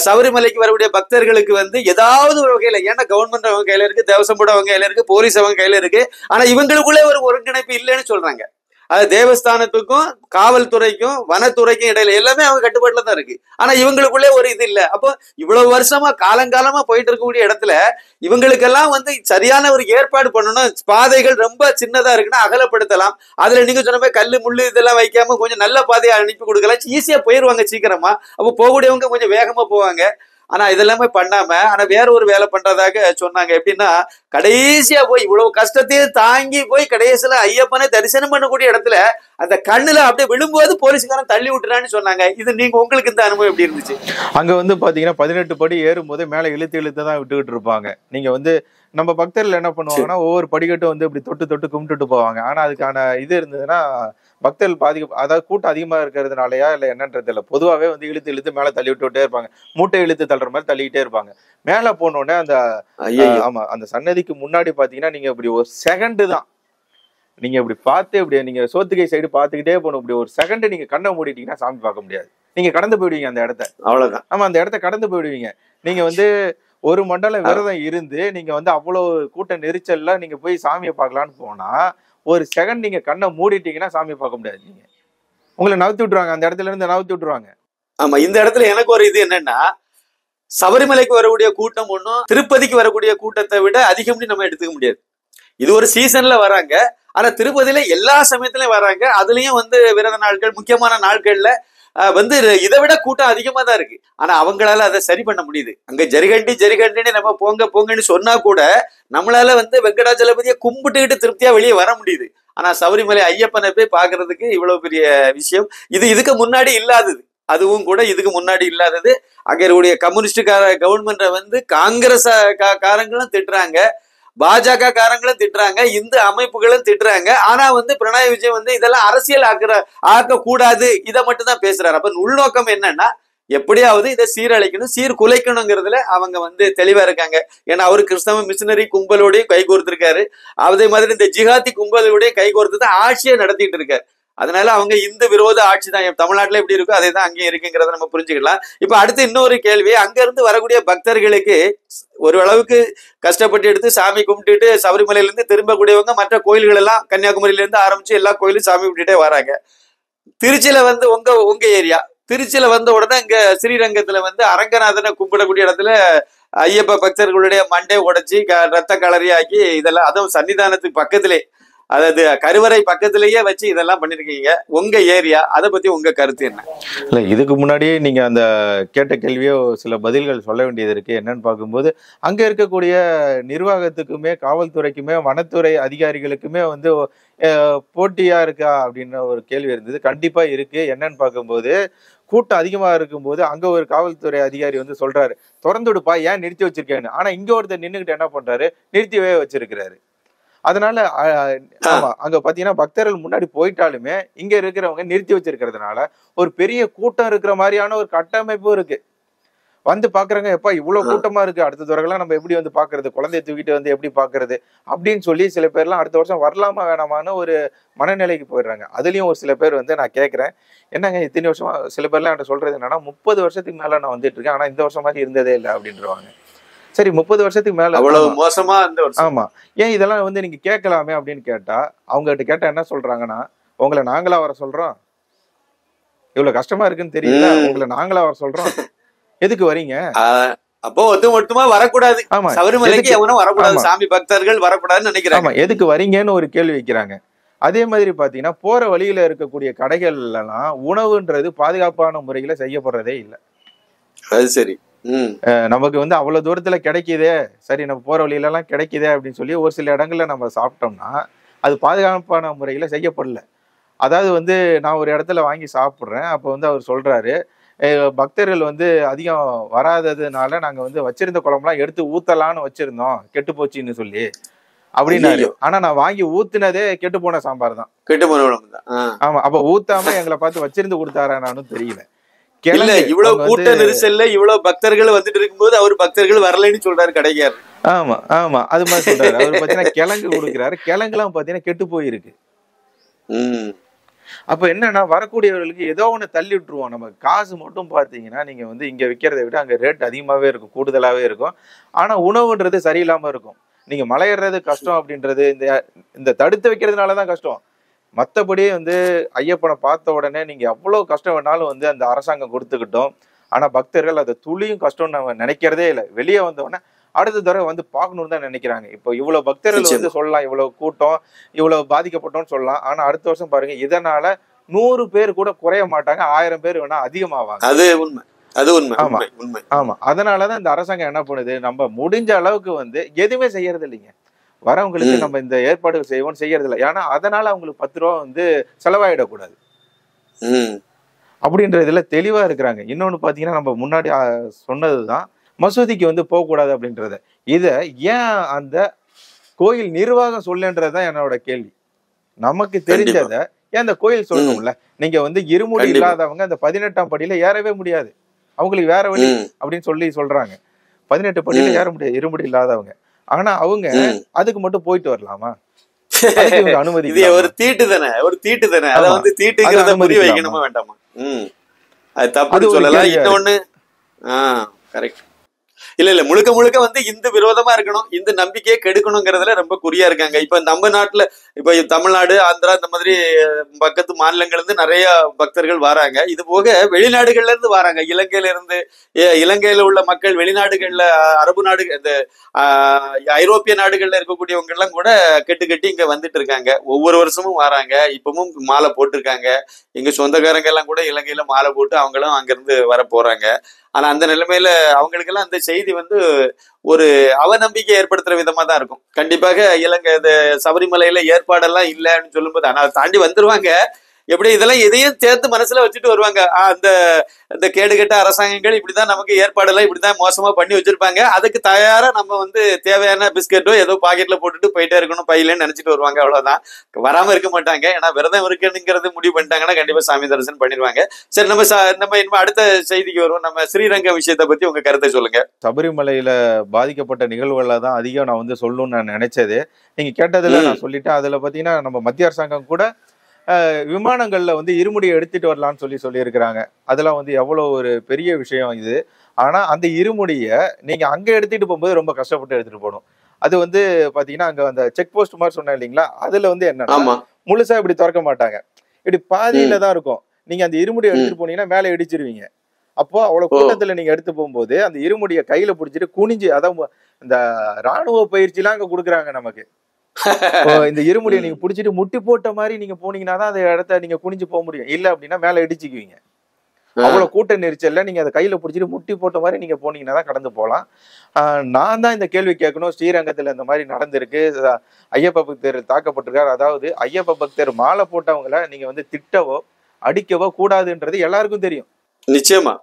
சபரிமலைக்கு வரக்கூடிய பக்தர்களுக்கு வந்து ஏதாவது ஒரு வகையில, ஏன்னா கவர்மெண்ட் அவங்க கையில இருக்கு, தேவசம் போர்டு அவங்க கையில இருக்கு, போலீஸ் அவங்க கையில இருக்கு. ஆனா இவங்களுக்குள்ளே ஒரு ஒருங்கிணைப்பு இல்லைன்னு சொல்றாங்க. அது தேவஸ்தானத்துக்கும் காவல்துறைக்கும் வனத்துறைக்கும் இடையில எல்லாமே அவங்க கட்டுப்பாட்டுல தான் இருக்கு. ஆனா இவங்களுக்குள்ளே ஒரு இது இல்லை. அப்போ இவ்வளவு வருஷமா காலங்காலமா போயிட்டு இருக்கக்கூடிய இடத்துல இவங்களுக்கெல்லாம் வந்து சரியான ஒரு ஏற்பாடு பண்ணணும். பாதைகள் ரொம்ப சின்னதா இருக்குன்னா அகலப்படுத்தலாம். அதுல நீங்க சொன்ன மாதிரி கல்லு முள்ளு இதெல்லாம் வைக்காம கொஞ்சம் நல்ல பாதையை அனுப்பி கொடுக்கலாம், ஈஸியா போயிருவாங்க சீக்கிரமா. அப்போ போகக்கூடியவங்க கொஞ்சம் வேகமா போவாங்க. ஆனா இதெல்லாமே பண்ணாம ஆனா வேற ஒரு வேலை பண்றதாக சொன்னாங்க. எப்படின்னா, கடைசியா போய் இவ்வளவு கஷ்டத்தையும் தாங்கி போய் கடைசியில ஐயப்பனை தரிசனம் பண்ணக்கூடிய இடத்துல அந்த கண்ணுல அப்படியே விழும்போது போலீஸ்காரன் தள்ளி விட்டுறான்னு சொன்னாங்க. இது நீங்க உங்களுக்கு இந்த அனுபவம் எப்படி இருந்துச்சு? அங்க வந்து பாத்தீங்கன்னா 18 படி ஏறும் போது மேல இழுத்து தான் விட்டுக்கிட்டு இருப்பாங்க. நீங்க வந்து நம்ம பக்தர்கள் என்ன பண்ணுவாங்கன்னா, ஒவ்வொரு படிக்கட்டும் வந்து இப்படி தொட்டு கும்பிட்டுட்டு போவாங்க. ஆனா அதுக்கான இது இருந்ததுன்னா பக்தர்கள் அதாவது கூட்டம் அதிகமா இருக்கிறதுனாலயா இல்ல என்னன்றது இல்ல, பொதுவாவே வந்து இழுத்து மேல தள்ளி விட்டுட்டே இருப்பாங்க. மூட்டை இழுத்து தள்ளுற மாதிரி தள்ளிக்கிட்டே இருப்பாங்க. மேல போனோடனே அந்த ஆமா அந்த சன்னதிக்கு முன்னாடி பாத்தீங்கன்னா நீங்க இப்படி ஒரு செகண்ட் தான் நீங்க இப்படி பார்த்து இப்படி நீங்க சோத்துக்கை சைடு பாத்துக்கிட்டே போகணும். இப்படி ஒரு செகண்ட் நீங்க கண்ணை மூடிட்டீங்கன்னா சாமி பார்க்க முடியாது. நீங்க கடந்து போயிடுவீங்க அந்த இடத்த. அவ்வளவுதான். ஆமா, அந்த இடத்த கடந்து போயிடுவீங்க. நீங்க வந்து ஒரு மண்டலம் விரதம் இருந்து நீங்க வந்து அவ்வளவு கூட்ட நெரிச்சல்ல நீங்க போய் சாமியை பார்க்கலான்னு போனா ஒரு செகண்ட் நீங்க கண்ணை மூடிட்டீங்கன்னா சாமியை பார்க்க முடியாது. நீங்க உங்களை நவுத்தி விட்டுருவாங்க, அந்த இடத்துல இருந்து நவுத்தி விட்டுருவாங்க. ஆமா, இந்த இடத்துல எனக்கு ஒரு இது என்னன்னா, சபரிமலைக்கு வரக்கூடிய கூட்டம் ஒன்றும் திருப்பதிக்கு வரக்கூடிய கூட்டத்தை விட அதிகம்னு நம்ம எடுத்துக்க முடியாது. இது ஒரு சீசன்ல வராங்க. ஆனா திருப்பதியில எல்லா சமயத்திலயும் வராங்க. அதுலயும் வந்து விரத நாட்கள், முக்கியமான நாட்கள்ல வந்து இதை விட கூட்டம் அதிகமா தான் இருக்கு. ஆனா அவங்களால அதை சரி பண்ண முடியுது. அங்க ஜரிகண்டின்னு நம்ம போங்கன்னு சொன்னா கூட நம்மளால வந்து வெங்கடாச்சலபதியை கும்பிட்டுக்கிட்டு திருப்தியா வெளியே வர முடியுது. ஆனா சபரிமலை ஐயப்பனை போய் பாக்குறதுக்கு இவ்வளவு பெரிய விஷயம். இதுக்கு முன்னாடி இல்லாதது. அதுவும் கூட இதுக்கு முன்னாடி இல்லாதது. அங்க இருக்கக்கூடிய கம்யூனிஸ்ட் கவர்மெண்ட்டை வந்து காங்கிரஸ் காரங்களும் திட்டுறாங்க, பாஜக காரங்களும் திட்டுறாங்க, இந்து அமைப்புகளும் திட்டுறாங்க. ஆனா வந்து பினராயி விஜயன் வந்து இதெல்லாம் அரசியல் ஆக்க கூடாது, இதை மட்டும் தான் பேசுறாரு. அப்ப உள்நோக்கம் என்னன்னா, எப்படியாவது இதை சீரழிக்கணும், சீர்குலைக்கணுங்கிறதுல அவங்க வந்து தெளிவா இருக்காங்க. ஏன்னா அவரு கிறிஸ்தவ மிஷினரி கும்பலோடையும் கை கோர்த்திருக்காரு. அதே மாதிரி இந்த ஜிஹாதி கும்பலோடையும் கை கோர்த்து தான் ஆட்சியை நடத்திட்டு இருக்காரு. அதனால அவங்க இந்து விரோத ஆட்சி தான். தமிழ்நாட்டுல எப்படி இருக்கோ அதே தான் அங்கேயும் இருக்குங்கிறத நம்ம புரிஞ்சுக்கலாம். இப்ப அடுத்து இன்னொரு கேள்வி, அங்க இருந்து வரக்கூடிய பக்தர்களுக்கு ஒரு அளவுக்கு கஷ்டப்பட்டு எடுத்து சாமி கும்பிட்டுட்டு சபரிமலையில இருந்து திரும்பக்கூடியவங்க மற்ற கோயில்கள் எல்லாம் கன்னியாகுமரியில இருந்து ஆரம்பிச்சு எல்லா கோயிலும் சாமி கும்பிட்டுட்டே வராங்க. திருச்சியில வந்து உங்க ஏரியா திருச்சியில வந்த உடனே இங்க ஸ்ரீரங்கத்துல வந்து அரங்கநாதனை கும்பிடக்கூடிய இடத்துல ஐயப்ப பக்தர்களுடைய மண்டை உடைச்சி ரத்த களரியாக்கி இதெல்லாம், அதுவும் சன்னிதானத்துக்கு பக்கத்திலே, அதாவது கருவறை பக்கத்திலேயே வச்சு இதெல்லாம் பண்ணிருக்கீங்க. உங்க ஏரியா, அதை பத்தி உங்க கருத்து என்ன? இல்ல, இதுக்கு முன்னாடியே நீங்க அந்த கேட்ட கேள்வியோ சில பதில்கள் சொல்ல வேண்டியது இருக்கு. என்னன்னு பார்க்கும்போது அங்க இருக்கக்கூடிய நிர்வாகத்துக்குமே காவல்துறைக்குமே வனத்துறை அதிகாரிகளுக்குமே வந்து போட்டியா இருக்கா அப்படின்ற ஒரு கேள்வி இருந்தது. கண்டிப்பா இருக்கு. என்னன்னு பார்க்கும்போது கூட்டம் அதிகமா இருக்கும்போது அங்க ஒரு காவல்துறை அதிகாரி வந்து சொல்றாரு, திறந்து விடுப்பா, ஏன் நிறுத்தி வச்சிருக்கேன்னு. ஆனா இங்க ஒருத்தர் நின்றுகிட்டு என்ன பண்றாரு, நிறுத்திவே வச்சிருக்கிறாரு. அதனால ஆமா, அங்க பாத்தீங்கன்னா பக்தர்கள் முன்னாடி போயிட்டாலுமே இங்க இருக்கிறவங்க நிறுத்தி வச்சிருக்கிறதுனால ஒரு பெரிய கூட்டம் இருக்கிற மாதிரியான ஒரு கட்டமைப்பும் இருக்கு. வந்து பாக்குறாங்க, எப்பா இவ்வளவு கூட்டமா இருக்கு, அடுத்த தடவைலாம் நம்ம எப்படி வந்து பாக்குறது, குழந்தைய தூக்கிட்டு வந்து எப்படி பாக்குறது அப்படின்னு சொல்லி சில பேர்லாம் அடுத்த வருஷம் வரலாமா வேணாமான்னு ஒரு மனநிலைக்கு போயிடுறாங்க. அதுலயும் ஒரு சில பேர் வந்து நான் கேட்கிறேன், என்னங்க இத்தனை வருஷமா, சில பேர்லாம் என்கிட்ட சொல்றது என்னன்னா 30 வருஷத்துக்கு மேல நான் வந்துட்டு இருக்கேன், ஆனா இந்த வருஷம் மாதிரி இருந்ததே இல்லை அப்படின்றவாங்க. சரி, 30 வருஷத்துக்கு மேல அவ்வளவு மோசமா இந்த வருஷம். ஆமா, ஏன் இதெல்லாம் வந்து நீங்க கேட்கலாமே அப்படின்னு கேட்டா, அவங்க கிட்ட கேட்டா என்ன சொல்றாங்கன்னா, உங்களை நாங்களா வர சொல்றோம், இவ்வளவு கஷ்டமா இருக்குன்னு தெரியல, உங்களை நாங்களா வர சொல்றோம், எதுக்கு வரீங்க? அப்போ மொத்தமா வரக்கூடாது, சபரிமலைக்கு எவனும் வரக்கூடாது, சாமி பக்தர்கள் வரக்கூடாதுன்னு நினைக்கிறாங்க. ஆமா, எதுக்கு வரீங்கன்னு ஒரு கேள்வி வைக்கிறாங்க. அதே மாதிரி பாத்தீங்கன்னா போற வழியில இருக்கக்கூடிய கடைகள் எல்லாம் உணவுன்றது பாதுகாப்பான முறையில செய்யப்படுறதே இல்லை. அது சரி, நமக்கு வந்து அவ்வளவு தூரத்துல கிடைக்குதே, சரி நம்ம போற வழியில எல்லாம் கிடைக்குதே அப்படின்னு சொல்லி ஒரு சில இடங்கள்ல நம்ம சாப்பிட்டோம்னா அது பாதுகாப்பான முறையில செய்யப்படல. அதாவது வந்து நான் ஒரு இடத்துல வாங்கி சாப்பிட்றேன், அப்போ வந்து அவர் சொல்றாரு, பக்தர்கள் வந்து அதிகம் வராததுனால நாங்க வந்து வச்சிருந்த குழம்புலாம் எடுத்து ஊத்தலான்னு வச்சிருந்தோம், கெட்டு போச்சுன்னு சொல்லி அப்படின்னாரு. ஆனா நான் வாங்கி ஊத்துனதே கெட்டு போன சாம்பார் தான், கெட்டு போன குழம்பு தான். ஆமா, அப்ப ஊத்தாம எங்களை பார்த்து வச்சிருந்து கொடுத்தாரா நானும் தெரியல. இல்ல, இவ்வளவு கூட்ட நெரிசல்ல இவ்வளவு பக்தர்கள் வந்துட்டு இருக்கும்போது அவர் பக்தர்கள் வரலைன்னு சொல்றாரு கடைக்காரு. ஆமா ஆமா, அது மாதிரி சொல்றாரு. அவர் பாத்தீங்கன்னா கிழங்கு கொடுக்குறாரு, கிழங்கு எல்லாம் பாத்தீங்கன்னா கெட்டு போயிருக்கு. அப்ப என்னன்னா வரக்கூடியவர்களுக்கு ஏதோ ஒண்ணு தள்ளி விட்டுருவோம். நம்ம காசு மட்டும் பாத்தீங்கன்னா நீங்க வந்து இங்க விற்கிறத விட அங்க ரேட் அதிகமாவே இருக்கும், கூடுதலாவே இருக்கும். ஆனா உணவுன்றது சரியில்லாம இருக்கும். நீங்க மலையேறது கஷ்டம் அப்படின்றது இந்த தடுத்து வைக்கிறதுனாலதான் கஷ்டம். மற்றபடி வந்து ஐயப்பனை பார்த்த உடனே நீங்க எவ்வளவு கஷ்டம் வேணாலும் வந்து அந்த அரசாங்கம் கொடுத்துக்கிட்டோம். ஆனா பக்தர்கள் அதை துளியும் கஷ்டம் நம்ம நினைக்கிறதே இல்லை. வெளியே வந்த உடனே அடுத்த தடவை வந்து பார்க்கணும்னு தான் நினைக்கிறாங்க. இப்போ இவ்வளவு பக்தர்கள் வந்து சொல்லலாம், இவ்வளவு கூட்டம், இவ்வளவு பாதிக்கப்பட்டோம்னு சொல்லலாம். ஆனா அடுத்த வருஷம் பாருங்க, இதனால 100 பேர் கூட குறைய மாட்டாங்க, 1000 பேர் வேணா அதிகமாவாங்க. அது உண்மை, அது உண்மை. ஆமா ஆமா, அதனாலதான் இந்த அரசாங்கம் என்ன பண்ணுது, நம்ம முடிஞ்ச அளவுக்கு வந்து எதுவுமே செய்யறது இல்லைங்க. வரவங்களுக்கு நம்ம இந்த ஏற்பாடுகள் செய்வோம், செய்யறது இல்லை. ஏன்னா அதனால அவங்களுக்கு 10 ரூபா வந்து செலவாயிடக்கூடாது அப்படின்றதுல தெளிவா இருக்கிறாங்க. இன்னொன்னு பாத்தீங்கன்னா நம்ம முன்னாடி சொன்னதுதான், மசூதிக்கு வந்து போகக்கூடாது அப்படின்றத. இத ஏன் அந்த கோயில் நிர்வாகம் சொல்லுன்றதுதான் என்னோட கேள்வி. நமக்கு தெரிஞ்சத ஏன் அந்த கோயில் சொல்லணும்ல. நீங்க வந்து இருமுடி இல்லாதவங்க அந்த 18ஆம் படியில ஏறவே முடியாது, அவங்களுக்கு வேற வழி அப்படின்னு சொல்றாங்க. 18 படியில ஏற முடியாது இருமுடி இல்லாதவங்க. ஆனா அவங்க அதுக்கு மட்டும் போயிட்டு வரலாமா? அனுமதி ஒரு தீட்டு தானே, ஒரு தீட்டு தானே. அதை வந்து தீட்டுங்கிறத புரிய வைக்கணுமா வேண்டாமா? அது தப்பு சொல்லலாம். இன்னொன்னு கரெக்ட். இல்ல முழுக்க முழுக்க வந்து இந்து விரோதமா இருக்கணும், இந்து நம்பிக்கையை கெடுக்கணுங்கிறதுல ரொம்ப குறியா இருக்காங்க. இப்ப நம்ம நாட்டுல, இப்ப தமிழ்நாடு, ஆந்திரா, இந்த மாதிரி பக்கத்து மாநிலங்கள்ல இருந்து நிறைய பக்தர்கள் வராங்க. இது போக வெளிநாடுகள்ல இருந்து வராங்க. இலங்கையில உள்ள மக்கள், வெளிநாடுகள்ல அரபு நாடு, இந்த ஐரோப்பிய நாடுகள்ல இருக்கக்கூடியவங்க எல்லாம் கூட கெட்டி இங்க வந்துட்டு இருக்காங்க. ஒவ்வொரு வருஷமும் வராங்க. இப்பவும் மாலை போட்டிருக்காங்க. எங்க சொந்தக்காரங்க எல்லாம் கூட இலங்கையில மாலை போட்டு அவங்களும் அங்கிருந்து வர போறாங்க. ஆனா அந்த நிலைமையில அவங்களுக்கெல்லாம் அந்த செய்தி வந்து ஒரு அவநம்பிக்கை ஏற்படுத்துற விதமா தான் இருக்கும். கண்டிப்பாக இலங்கை இந்த சபரிமலையில ஏற்பாடெல்லாம் இல்லைன்னு சொல்லும்போது, ஆனா அதை தாண்டி வந்துருவாங்க. எப்படி இதெல்லாம் எதையும் சேர்த்து மனசுல வச்சுட்டு வருவாங்க. அந்த கேடுகட்ட அரசாங்கங்கள் இப்படிதான் நமக்கு ஏற்பாடெல்லாம் இப்படிதான் மோசமா பண்ணி வச்சிருப்பாங்க, அதுக்கு தயாரா நம்ம வந்து தேவையான பிஸ்கெட்டோ ஏதோ பாக்கெட்ல போட்டுட்டு போயிட்டே இருக்கணும் பையிலன்னு நினைச்சிட்டு வருவாங்க. அவ்வளவுதான், வராம இருக்க மாட்டாங்க. ஏன்னா விரதம் இருக்குங்கிறது முடிவு பண்ணிட்டாங்கன்னா கண்டிப்பா சாமி தரிசனம் பண்ணிடுவாங்க. சரி, நம்ம இனிமே அடுத்த செய்திக்கு வருவோம். நம்ம ஸ்ரீரங்கம் விஷயத்தை பத்தி உங்க கருத்தை சொல்லுங்க. சபரிமலையில பாதிக்கப்பட்ட நிகழ்வுகளை தான் அதிகம் நான் வந்து சொல்லணும்னு நான் நினைச்சது. நீங்க கேட்டதுல நான் சொல்லிட்டேன். அதுல பாத்தீங்கன்னா நம்ம மத்திய அரசாங்கம் கூட விமானங்கள்ல வந்து இருமுடியை எடுத்துட்டு வரலாம்னு சொல்லியிருக்கிறாங்க. அதெல்லாம் வந்து எவ்வளவு ஒரு பெரிய விஷயம் இது. ஆனா அந்த இருமுடிய நீங்க அங்க எடுத்துட்டு போகும்போது ரொம்ப கஷ்டப்பட்டு எடுத்துட்டு போகணும். அது வந்து பாத்தீங்கன்னா அங்க அந்த செக் போஸ்ட் மாதிரி சொன்னேன் இல்லைங்களா, அதுல வந்து என்னன்னா முழுசா இப்படி திறக்க மாட்டாங்க, இப்படி பாதியில தான் இருக்கும். நீங்க அந்த இருமுடியை எடுத்துட்டு போனீங்கன்னா மேல இடிச்சிருவீங்க. அப்போ அவ்வளவு கூட்டத்துல நீங்க எடுத்து போகும்போது அந்த இருமுடியை கையில பிடிச்சிட்டு குனிஞ்சு, அதான் இந்த ராணுவ பயிற்சி எல்லாம் அங்க கொடுக்குறாங்க நமக்கு. இந்த இருமுடியை நீங்க பிடிச்சிட்டு முட்டி போட்ட மாதிரி நீங்க போனீங்கன்னா தான் அந்த இடத்த நீங்க குனிஞ்சு போக முடியும். இல்ல அப்படின்னா மேல இடிச்சுக்குவீங்க. அவ்வளவு கூட்ட நெரிச்சல்ல நீங்க அதை கையில பிடிச்சிட்டு முட்டி போட்ட மாதிரி நீங்க போனீங்கன்னா தான் கடந்து போகலாம். நான் தான் இந்த கேள்வி கேட்கணும். ஸ்ரீரங்கத்துல இந்த மாதிரி நடந்திருக்கு, ஐயப்ப பக்தர் தாக்கப்பட்டிருக்காரு. அதாவது ஐயப்ப பக்தர் மாலை போட்டவங்களை நீங்க வந்து திட்டவோ அடிக்கவோ கூடாதுன்றது எல்லாருக்கும் தெரியும். நிச்சயமா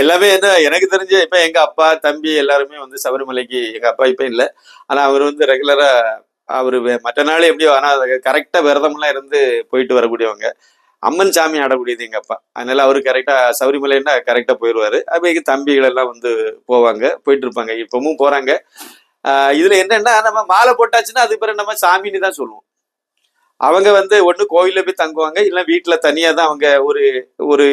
எல்லாமே என்ன எனக்கு தெரிஞ்ச இப்ப எங்க அப்பா தம்பி எல்லாருமே வந்து சபரிமலைக்கு, எங்க அப்பா இப்ப இல்ல, ஆனா அவர் வந்து ரெகுலரா அவரு மற்ற நாள் எப்படியோ ஆனா கரெக்டா விரதம் எல்லாம் இருந்து போயிட்டு வரக்கூடியவங்க. அம்மன் சாமி ஆடக்கூடியது எங்க அப்பா, அதனால அவரு கரெக்டா சபரிமலைன்னா கரெக்டா போயிடுவாரு. அப்ப தம்பிகள் எல்லாம் வந்து போவாங்க, போயிட்டு இருப்பாங்க, இப்பவும் போறாங்க. இதுல என்னன்னா நம்ம மாலை போட்டாச்சுன்னா அது பிறகு நம்ம சாமின்னு தான் சொல்லுவோம். அவங்க வந்து ஒண்ணு கோயில போய் தங்குவாங்க, இல்ல வீட்டுல தனியா தான் அவங்க ஒரு ஒரு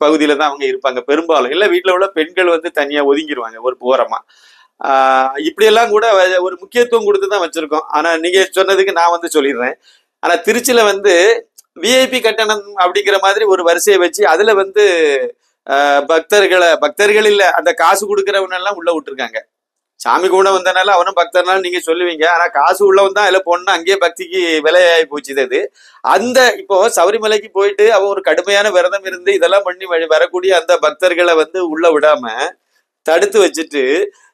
பகுதியில தான் அவங்க இருப்பாங்க பெரும்பாலும். இல்ல வீட்டுல உள்ள பெண்கள் வந்து தனியா ஒதுங்கிடுவாங்க ஒரு ஓரமா. இப்படி எல்லாம் கூட ஒரு முக்கியத்துவம் கொடுத்துதான் வச்சிருக்கோம். ஆனா நீங்க சொன்னதுக்கு நான் வந்து சொல்லிடுறேன். ஆனா திருச்சியில வந்து விஐபி கட்டணம் அப்படிங்கிற மாதிரி ஒரு வரிசையை வச்சு அதுல வந்து பக்தர்கள் இல்ல அந்த காசு கொடுக்கறவன எல்லாம் உள்ள விட்டுருக்காங்க. சாமி கூட வந்தனால அவனும் பக்தர்னால நீங்க சொல்லுவீங்க, ஆனா காசு உள்ளவன் தான் அதுல போனா அங்கேயே பக்திக்கு விலையாகி போச்சு. அது அந்த இப்போ சபரிமலைக்கு போயிட்டு அவன் ஒரு கடுமையான விரதம் இருந்து இதெல்லாம் பண்ணி வரக்கூடிய அந்த பக்தர்களை வந்து உள்ள விடாம தடுத்து வச்சுட்டு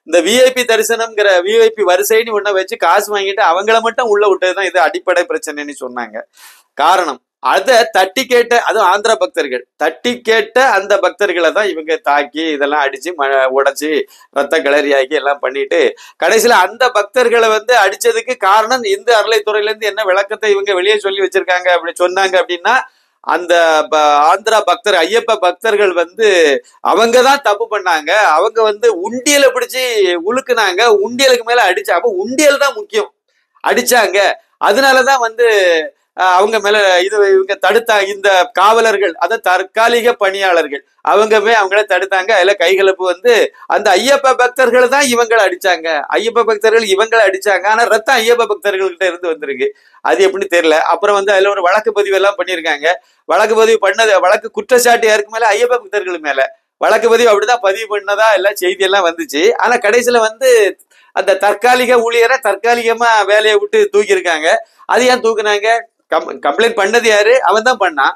இந்த விஐபி தரிசனம்ங்கிற விஐபி வரிசைன்னு ஒன்ன வச்சு காசு வாங்கிட்டு அவங்கள மட்டும் உள்ள விட்டதுதான் இது அடிப்படை பிரச்சனைன்னு சொன்னாங்க. காரணம் அதை தட்டி கேட்ட, அதுவும் ஆந்திரா பக்தர்கள் தட்டி கேட்ட அந்த பக்தர்களை தான் இவங்க தாக்கி இதெல்லாம் அடிச்சு உடைச்சு ரத்த கிளறியாக்கி எல்லாம் பண்ணிட்டு கடைசியில அந்த பக்தர்களை வந்து அடிச்சதுக்கு காரணம் இந்து அறளைத்துறையில இருந்து என்ன விளக்கத்தை இவங்க வெளியே சொல்லி வச்சிருக்காங்க அப்படி சொன்னாங்க அப்படின்னா, அந்த ஆந்திரா பக்தர் ஐயப்ப பக்தர்கள் வந்து அவங்கதான் தப்பு பண்ணாங்க, அவங்க வந்து உண்டியலை பிடிச்சு உழுக்குனாங்க, உண்டியலுக்கு மேல அடிச்சா, அப்ப உண்டியல் தான் முக்கியம், அடிச்சாங்க. அதனாலதான் வந்து அவங்க மேல இது இவங்க தடுத்தா, இந்த காவலர்கள் அத தற்காலிக பணியாளர்கள் அவங்கள தடுத்தாங்க. அதுல கைகலப்பு வந்து அந்த ஐயப்ப பக்தர்கள் தான் இவங்களை அடிச்சாங்க, ஐயப்ப பக்தர்கள் இவங்களை அடிச்சாங்க. ஆனா ரத்தம் ஐயப்ப பக்தர்கள்கிட்ட இருந்து வந்திருக்கு, அது எப்படின்னு தெரியல. அப்புறம் வந்து அதுல ஒரு வழக்கு பதிவு எல்லாம் பண்ணிருக்காங்க. வழக்கு பதிவு பண்ணது, வழக்கு குற்றச்சாட்டு யாருக்கு மேல, ஐயப்ப பக்தர்கள் மேல வழக்கு பதிவு அப்படிதான் பதிவு பண்ணதா எல்லாம் செய்தி எல்லாம் வந்துச்சு. ஆனா கடைசியில வந்து அந்த தற்காலிக ஊழியரை தற்காலிகமா வேலையை விட்டு தூக்கி இருக்காங்க. அது ஏன் தூக்குனாங்க? கம்ப்ளைண்ட் பண்ணது யாரு? அவன் தான் பண்ணான்.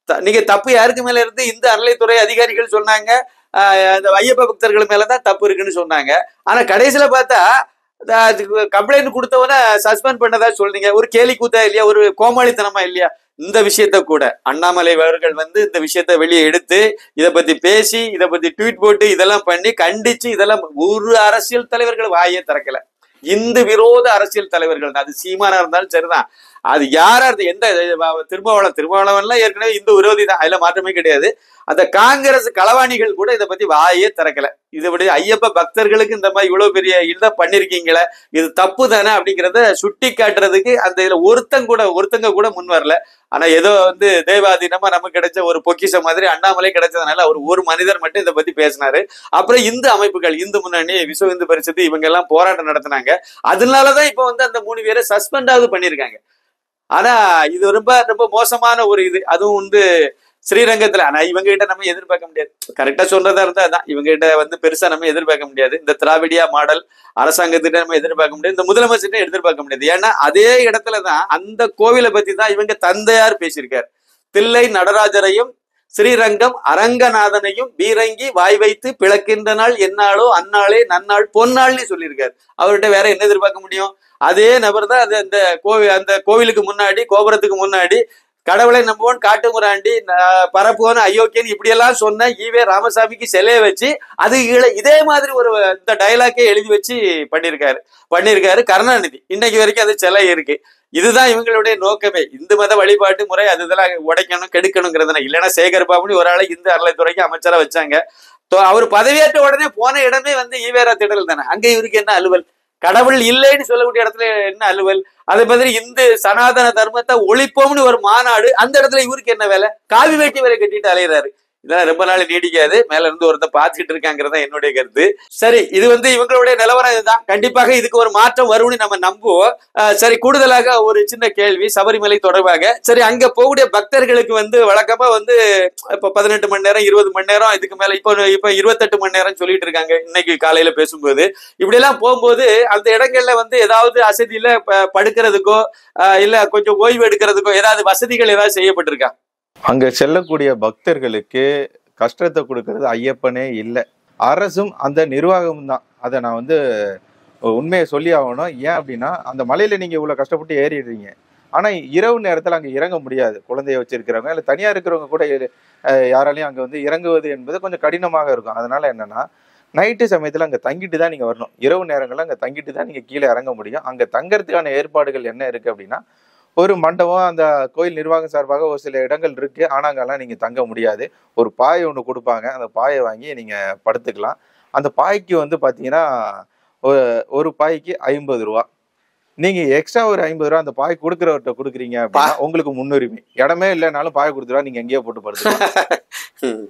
நீங்க தப்பு யாருக்கு மேல இருந்து இந்த அறளைத்துறை அதிகாரிகள் சொன்னாங்க அந்த ஐயப்ப பக்தர்கள் மேலதான் தப்பு இருக்குன்னு சொன்னாங்க. ஆனா கடைசியில பார்த்தா கம்ப்ளைண்ட் கொடுத்தவன சஸ்பெண்ட் பண்ணதா சொல்றீங்க. ஒரு கேலி கூத்தா இல்லையா, ஒரு கோமாளித்தனமா இல்லையா? இந்த விஷயத்த கூட அண்ணாமலை அவர்கள் வந்து இந்த விஷயத்த வெளியே எடுத்து இதை பத்தி பேசி இதை பத்தி ட்வீட் போட்டு இதெல்லாம் பண்ணி கண்டிச்சு, இதெல்லாம் ஒரு அரசியல் தலைவர்கள் வாயே திறக்கல. இந்து விரோத அரசியல் தலைவர்கள் தான், அது சீமானா இருந்தாலும் சரிதான், அது யாரா இருந்து எந்த திருமாவளவன்லாம் ஏற்கனவே இந்து விரோதி தான், அதுல மாற்றமே கிடையாது. அந்த காங்கிரஸ் களவாணிகள் கூட இதை பத்தி வாயே திறக்கல. இதுபடி ஐயப்ப பக்தர்களுக்கு இந்த மாதிரி இவ்வளவு பெரிய இதை பண்ணிருக்கீங்களே, இது தப்பு தானே அப்படிங்கிறத சுட்டி காட்டுறதுக்கு அந்த இதுல ஒருத்தங்க கூட முன் வரல. ஆனா ஏதோ வந்து தேவாதீனமா நமக்கு கிடைச்ச ஒரு பொக்கிஷம் மாதிரி அண்ணாமலை கிடைச்சதுனால அவர் ஒரு மனிதர் மட்டும் இதை பத்தி பேசினாரு. அப்புறம் இந்து அமைப்புகள், இந்து முன்னணி, விஸ்வ இந்து பரிஷத்து, இவங்க எல்லாம் போராட்டம் நடத்தினாங்க. அதனாலதான் இப்ப வந்து அந்த 3 பேரை சஸ்பெண்டாவது பண்ணிருக்காங்க. ஆனா இது ரொம்ப ரொம்ப மோசமான ஒரு இது. அதுவும் வந்து ஸ்ரீரங்கத்துல. ஆனா இவங்க கிட்ட நம்ம எதிர்பார்க்க முடியாது, கரெக்டா சொல்றதா இருந்தா அதான், இவங்க கிட்ட வந்து பெருசா நம்ம எதிர்பார்க்க முடியாது. இந்த திராவிடியா மாடல் அரசாங்கத்திட்ட நம்ம எதிர்பார்க்க முடியாது, இந்த முதலமைச்சர்கிட்ட எதிர்பார்க்க முடியாது. ஏன்னா அதே இடத்துலதான் அந்த கோவிலை பத்தி தான் இவங்க தந்தையார் பேசியிருக்காரு. தில்லை நடராஜரையும் ஸ்ரீரங்கம் அரங்கநாதனையும் பீரங்கி வாய் வைத்து பிளக்கின்ற நாள் என்னாலோ அந்நாளே நன்னாள் பொன்னாள்னு சொல்லியிருக்காரு. அவர்கிட்ட வேற என்ன எதிர்பார்க்க முடியும்? அதே நபர் தான் அந்த கோவிலுக்கு முன்னாடி, கோபுரத்துக்கு முன்னாடி கடவுளை நம்புவோன் காட்டுமுராண்டி பரப்புவோன் அயோக்கியன் இப்படியெல்லாம் சொன்ன ஈவே ராமசாமிக்கு சிலையை வச்சு அது இதே மாதிரி ஒரு இந்த டைலாக்கே எழுதி வச்சு பண்ணியிருக்காரு கருணாநிதி. இன்னைக்கு வரைக்கும் அது சிலை இருக்கு. இதுதான் இவங்களுடைய நோக்கமே. இந்து மத வழிபாட்டு முறை அது இதெல்லாம் உடைக்கணும் கெடுக்கணுங்கிறதுனா. இல்லைன்னா சேகர் பாபுன்னு ஒரு ஆளை இந்து அறளைத்துறைக்கு அமைச்சரா வச்சாங்க. அவர் பதவியேற்ற உடனே போன இடமே வந்து ஈவேரா திடல் தானே, அங்க இவருக்கு என்ன அலுவல்? கடவுள் இல்லைன்னு சொல்லக்கூடிய இடத்துல என்ன அலுவல்? அதே மாதிரி இந்து சனாதன தர்மத்தை ஒழிப்போம்னு ஒரு மாநாடு, அந்த இடத்துல இவருக்கு என்ன வேலை? காவி வேட்டி வேலை கட்டிட்டு அலையிறாரு. இதெல்லாம் ரொம்ப நாள் நீடிக்காது. மேல இருந்து ஒருத்த பாத்துக்கிட்டு இருக்காங்கிறதா என்னுடைய கருத்து. சரி, இது இவங்களுடைய நிலவரம் இதுதான். கண்டிப்பாக இதுக்கு ஒரு மாற்றம் வரும்னு நம்ம நம்புவோம். சரி, கூடுதலாக ஒரு சின்ன கேள்வி சபரிமலை தொடர்பாக. சரி, அங்க போகக்கூடிய பக்தர்களுக்கு வழக்கமா இப்ப 18 மணி நேரம் 20 மணி நேரம் இதுக்கு மேல இப்ப 28 மணி நேரம் சொல்லிட்டு இருக்காங்க இன்னைக்கு காலையில பேசும்போது. இப்படி எல்லாம் போகும்போது அந்த இடங்கள்ல ஏதாவது அசதியில படுக்கிறதுக்கோ இல்ல கொஞ்சம் ஓய்வு எடுக்கிறதுக்கோ ஏதாவது வசதிகள் ஏதாவது செய்யப்பட்டிருக்கா? அங்க செல்லக்கூடிய பக்தர்களுக்கு கஷ்டத்தை கொடுக்கறது ஐயப்பனே இல்லை, அரசும் அந்த நிர்வாகமும் தான். அதை நான் உண்மையை சொல்லி ஆகணும். ஏன் அப்படின்னா, அந்த மலையில நீங்க இவ்வளவு கஷ்டப்பட்டு ஏறிடுறீங்க, ஆனா இரவு நேரத்துல அங்க இறங்க முடியாது. குழந்தைய வச்சிருக்கிறவங்க இல்ல தனியா இருக்கிறவங்க கூட யாராலையும் அங்க இறங்குவது என்பது கொஞ்சம் கடினமாக இருக்கும். அதனால என்னன்னா, நைட்டு சமயத்துல அங்க தங்கிட்டு தான் நீங்க வரணும். இரவு நேரங்கள்ல அங்க தங்கிட்டு தான் நீங்க கீழே இறங்க முடியும். அங்க தங்கறதுக்கான ஏற்பாடுகள் என்ன இருக்கு அப்படின்னா, ஒரு மண்டபம் அந்த கோயில் நிர்வாகம் சார்பாக ஒரு சில இடங்கள் இருக்கு. ஆனா அங்கெல்லாம் நீங்க தங்க முடியாது. ஒரு பாய் ஒன்று கொடுப்பாங்க. அந்த பாயை வாங்கி நீங்க படுத்துக்கலாம். அந்த பாய்க்கு பாத்தீங்கன்னா ஒரு பாய்க்கு 50 ரூபா. நீங்க எக்ஸ்ட்ரா ஒரு 50 ரூபா அந்த பாய் கொடுக்குறவர்கிட்ட கொடுக்குறீங்க அப்படின்னா உங்களுக்கு முன்னுரிமை. இடமே இல்லைனாலும் பாய் கொடுத்துருவா, நீங்க எங்கேயோ போட்டு படுத்துக்கலாம்.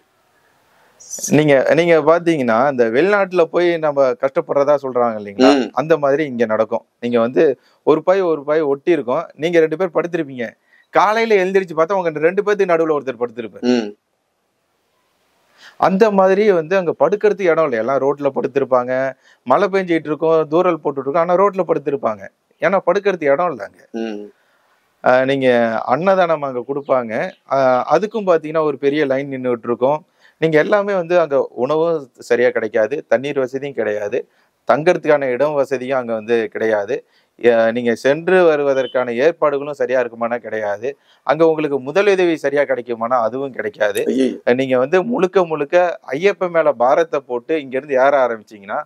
நீங்க பாத்தீங்கன்னா இந்த வெளிநாட்டுல போய் நம்ம கஷ்டப்படுறதா சொல்றாங்க இல்லைங்களா, அந்த மாதிரி இங்க நடக்கும். நீங்க ஒரு பாய் ஒட்டி இருக்கும், நீங்க 2 பேர் படுத்திருப்பீங்க. காலையில எழுந்திரிச்சு பார்த்தா உங்க 2 பேருக்கு நடுவுல ஒருத்தர் படுத்திருப்பாரு. அந்த மாதிரி அங்க படுக்கிறதுக்கு இடம் இல்லை. எல்லாம் ரோட்ல படுத்திருப்பாங்க. மழை பெஞ்சிட்டு இருக்கும், தூரல் போட்டுட்டு இருக்கும், ஆனா ரோட்ல படுத்திருப்பாங்க. ஏன்னா படுக்கிறதுக்கு இடம் இல்லை அங்க. நீங்க அன்னதானம் அங்க கொடுப்பாங்க. அதுக்கும் பாத்தீங்கன்னா ஒரு பெரிய லைன் நின்றுட்டு இருக்கும். நீங்க எல்லாமே அங்க உணவும் சரியா கிடைக்காது, தண்ணீர் வசதியும் கிடையாது, தங்கறதுக்கான இடம் வசதியும் அங்க கிடையாது. நீங்க சென்று வருவதற்கான ஏற்பாடுகளும் சரியா இருக்குமானா கிடையாது. அங்க உங்களுக்கு முதலுதவி சரியா கிடைக்குமானா அதுவும் கிடைக்காது. நீங்க முழுக்க முழுக்க ஐயப்பன் மேல பாரத்தை போட்டு இங்க இருந்து ஏற ஆரம்பிச்சீங்கன்னா,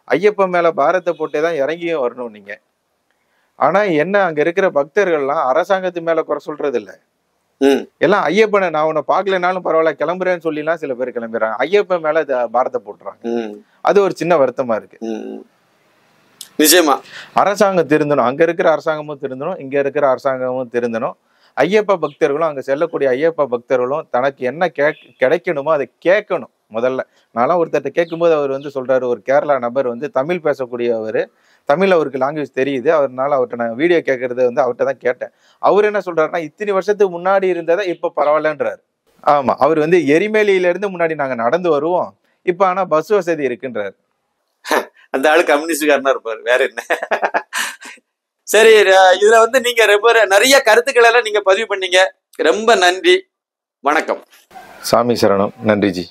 ஐயப்பன் மேல பாரத்தை போட்டே தான் இறங்கியும் வரணும் நீங்க. ஆனா என்ன, அங்க இருக்கிற பக்தர்கள்லாம் அரசாங்கத்து மேல குறை சொல்றது இல்ல. எல்லாம் ஐயப்பனை நான் உன்னை பாக்கலனாலும் பரவாயில்ல கிளம்புறேன்னு சொல்லிலாம் சில பேர் கிளம்பிடுறாங்க. ஐயப்பன் மேல பாரத்தை போட்டுறாங்க. அது ஒரு சின்ன வருத்தமா இருக்கு. நிச்சயமா அரசாங்கம் திருந்தணும். அங்க இருக்கிற அரசாங்கமும் திருந்தணும், இங்க இருக்கிற அரசாங்கமும் திருந்தணும். ஐயப்ப பக்தர்களும் அங்க செல்லக்கூடிய ஐயப்ப பக்தர்களும் தனக்கு என்ன கிடைக்கணுமோ அதை கேட்கணும். முதல்ல நான்லாம் ஒருத்தர்கிட்ட கேட்கும்போது அவர் சொல்றாரு, ஒரு கேரளா நபர் தமிழ் பேசக்கூடியவர், தமிழ் அவருக்கு லாங்குவேஜ் தெரியுது, அதனால அவர்கிட்ட நான் வீடியோ கேட்கறது அவர்கிட்ட தான் கேட்டேன். அவர் என்ன சொல்றாருன்னா, இத்தனை வருஷத்துக்கு முன்னாடி இருந்ததை இப்ப பரவாயில்லன்றாரு. ஆமா, அவர் எரிமேலியில இருந்து முன்னாடி நாங்க நடந்து வருவோம், இப்ப ஆனா பஸ் வசதி இருக்குன்றாரு. அந்த ஆளு கம்யூனிஸ்ட்காரனா இருப்பாரு, வேற என்ன. சரி, இதுல நீங்க ரொம்ப நிறைய கருத்துக்கள் எல்லாம் நீங்க பதிவு பண்ணீங்க. ரொம்ப நன்றி, வணக்கம். சாமி சரணம். நன்றி ஜி.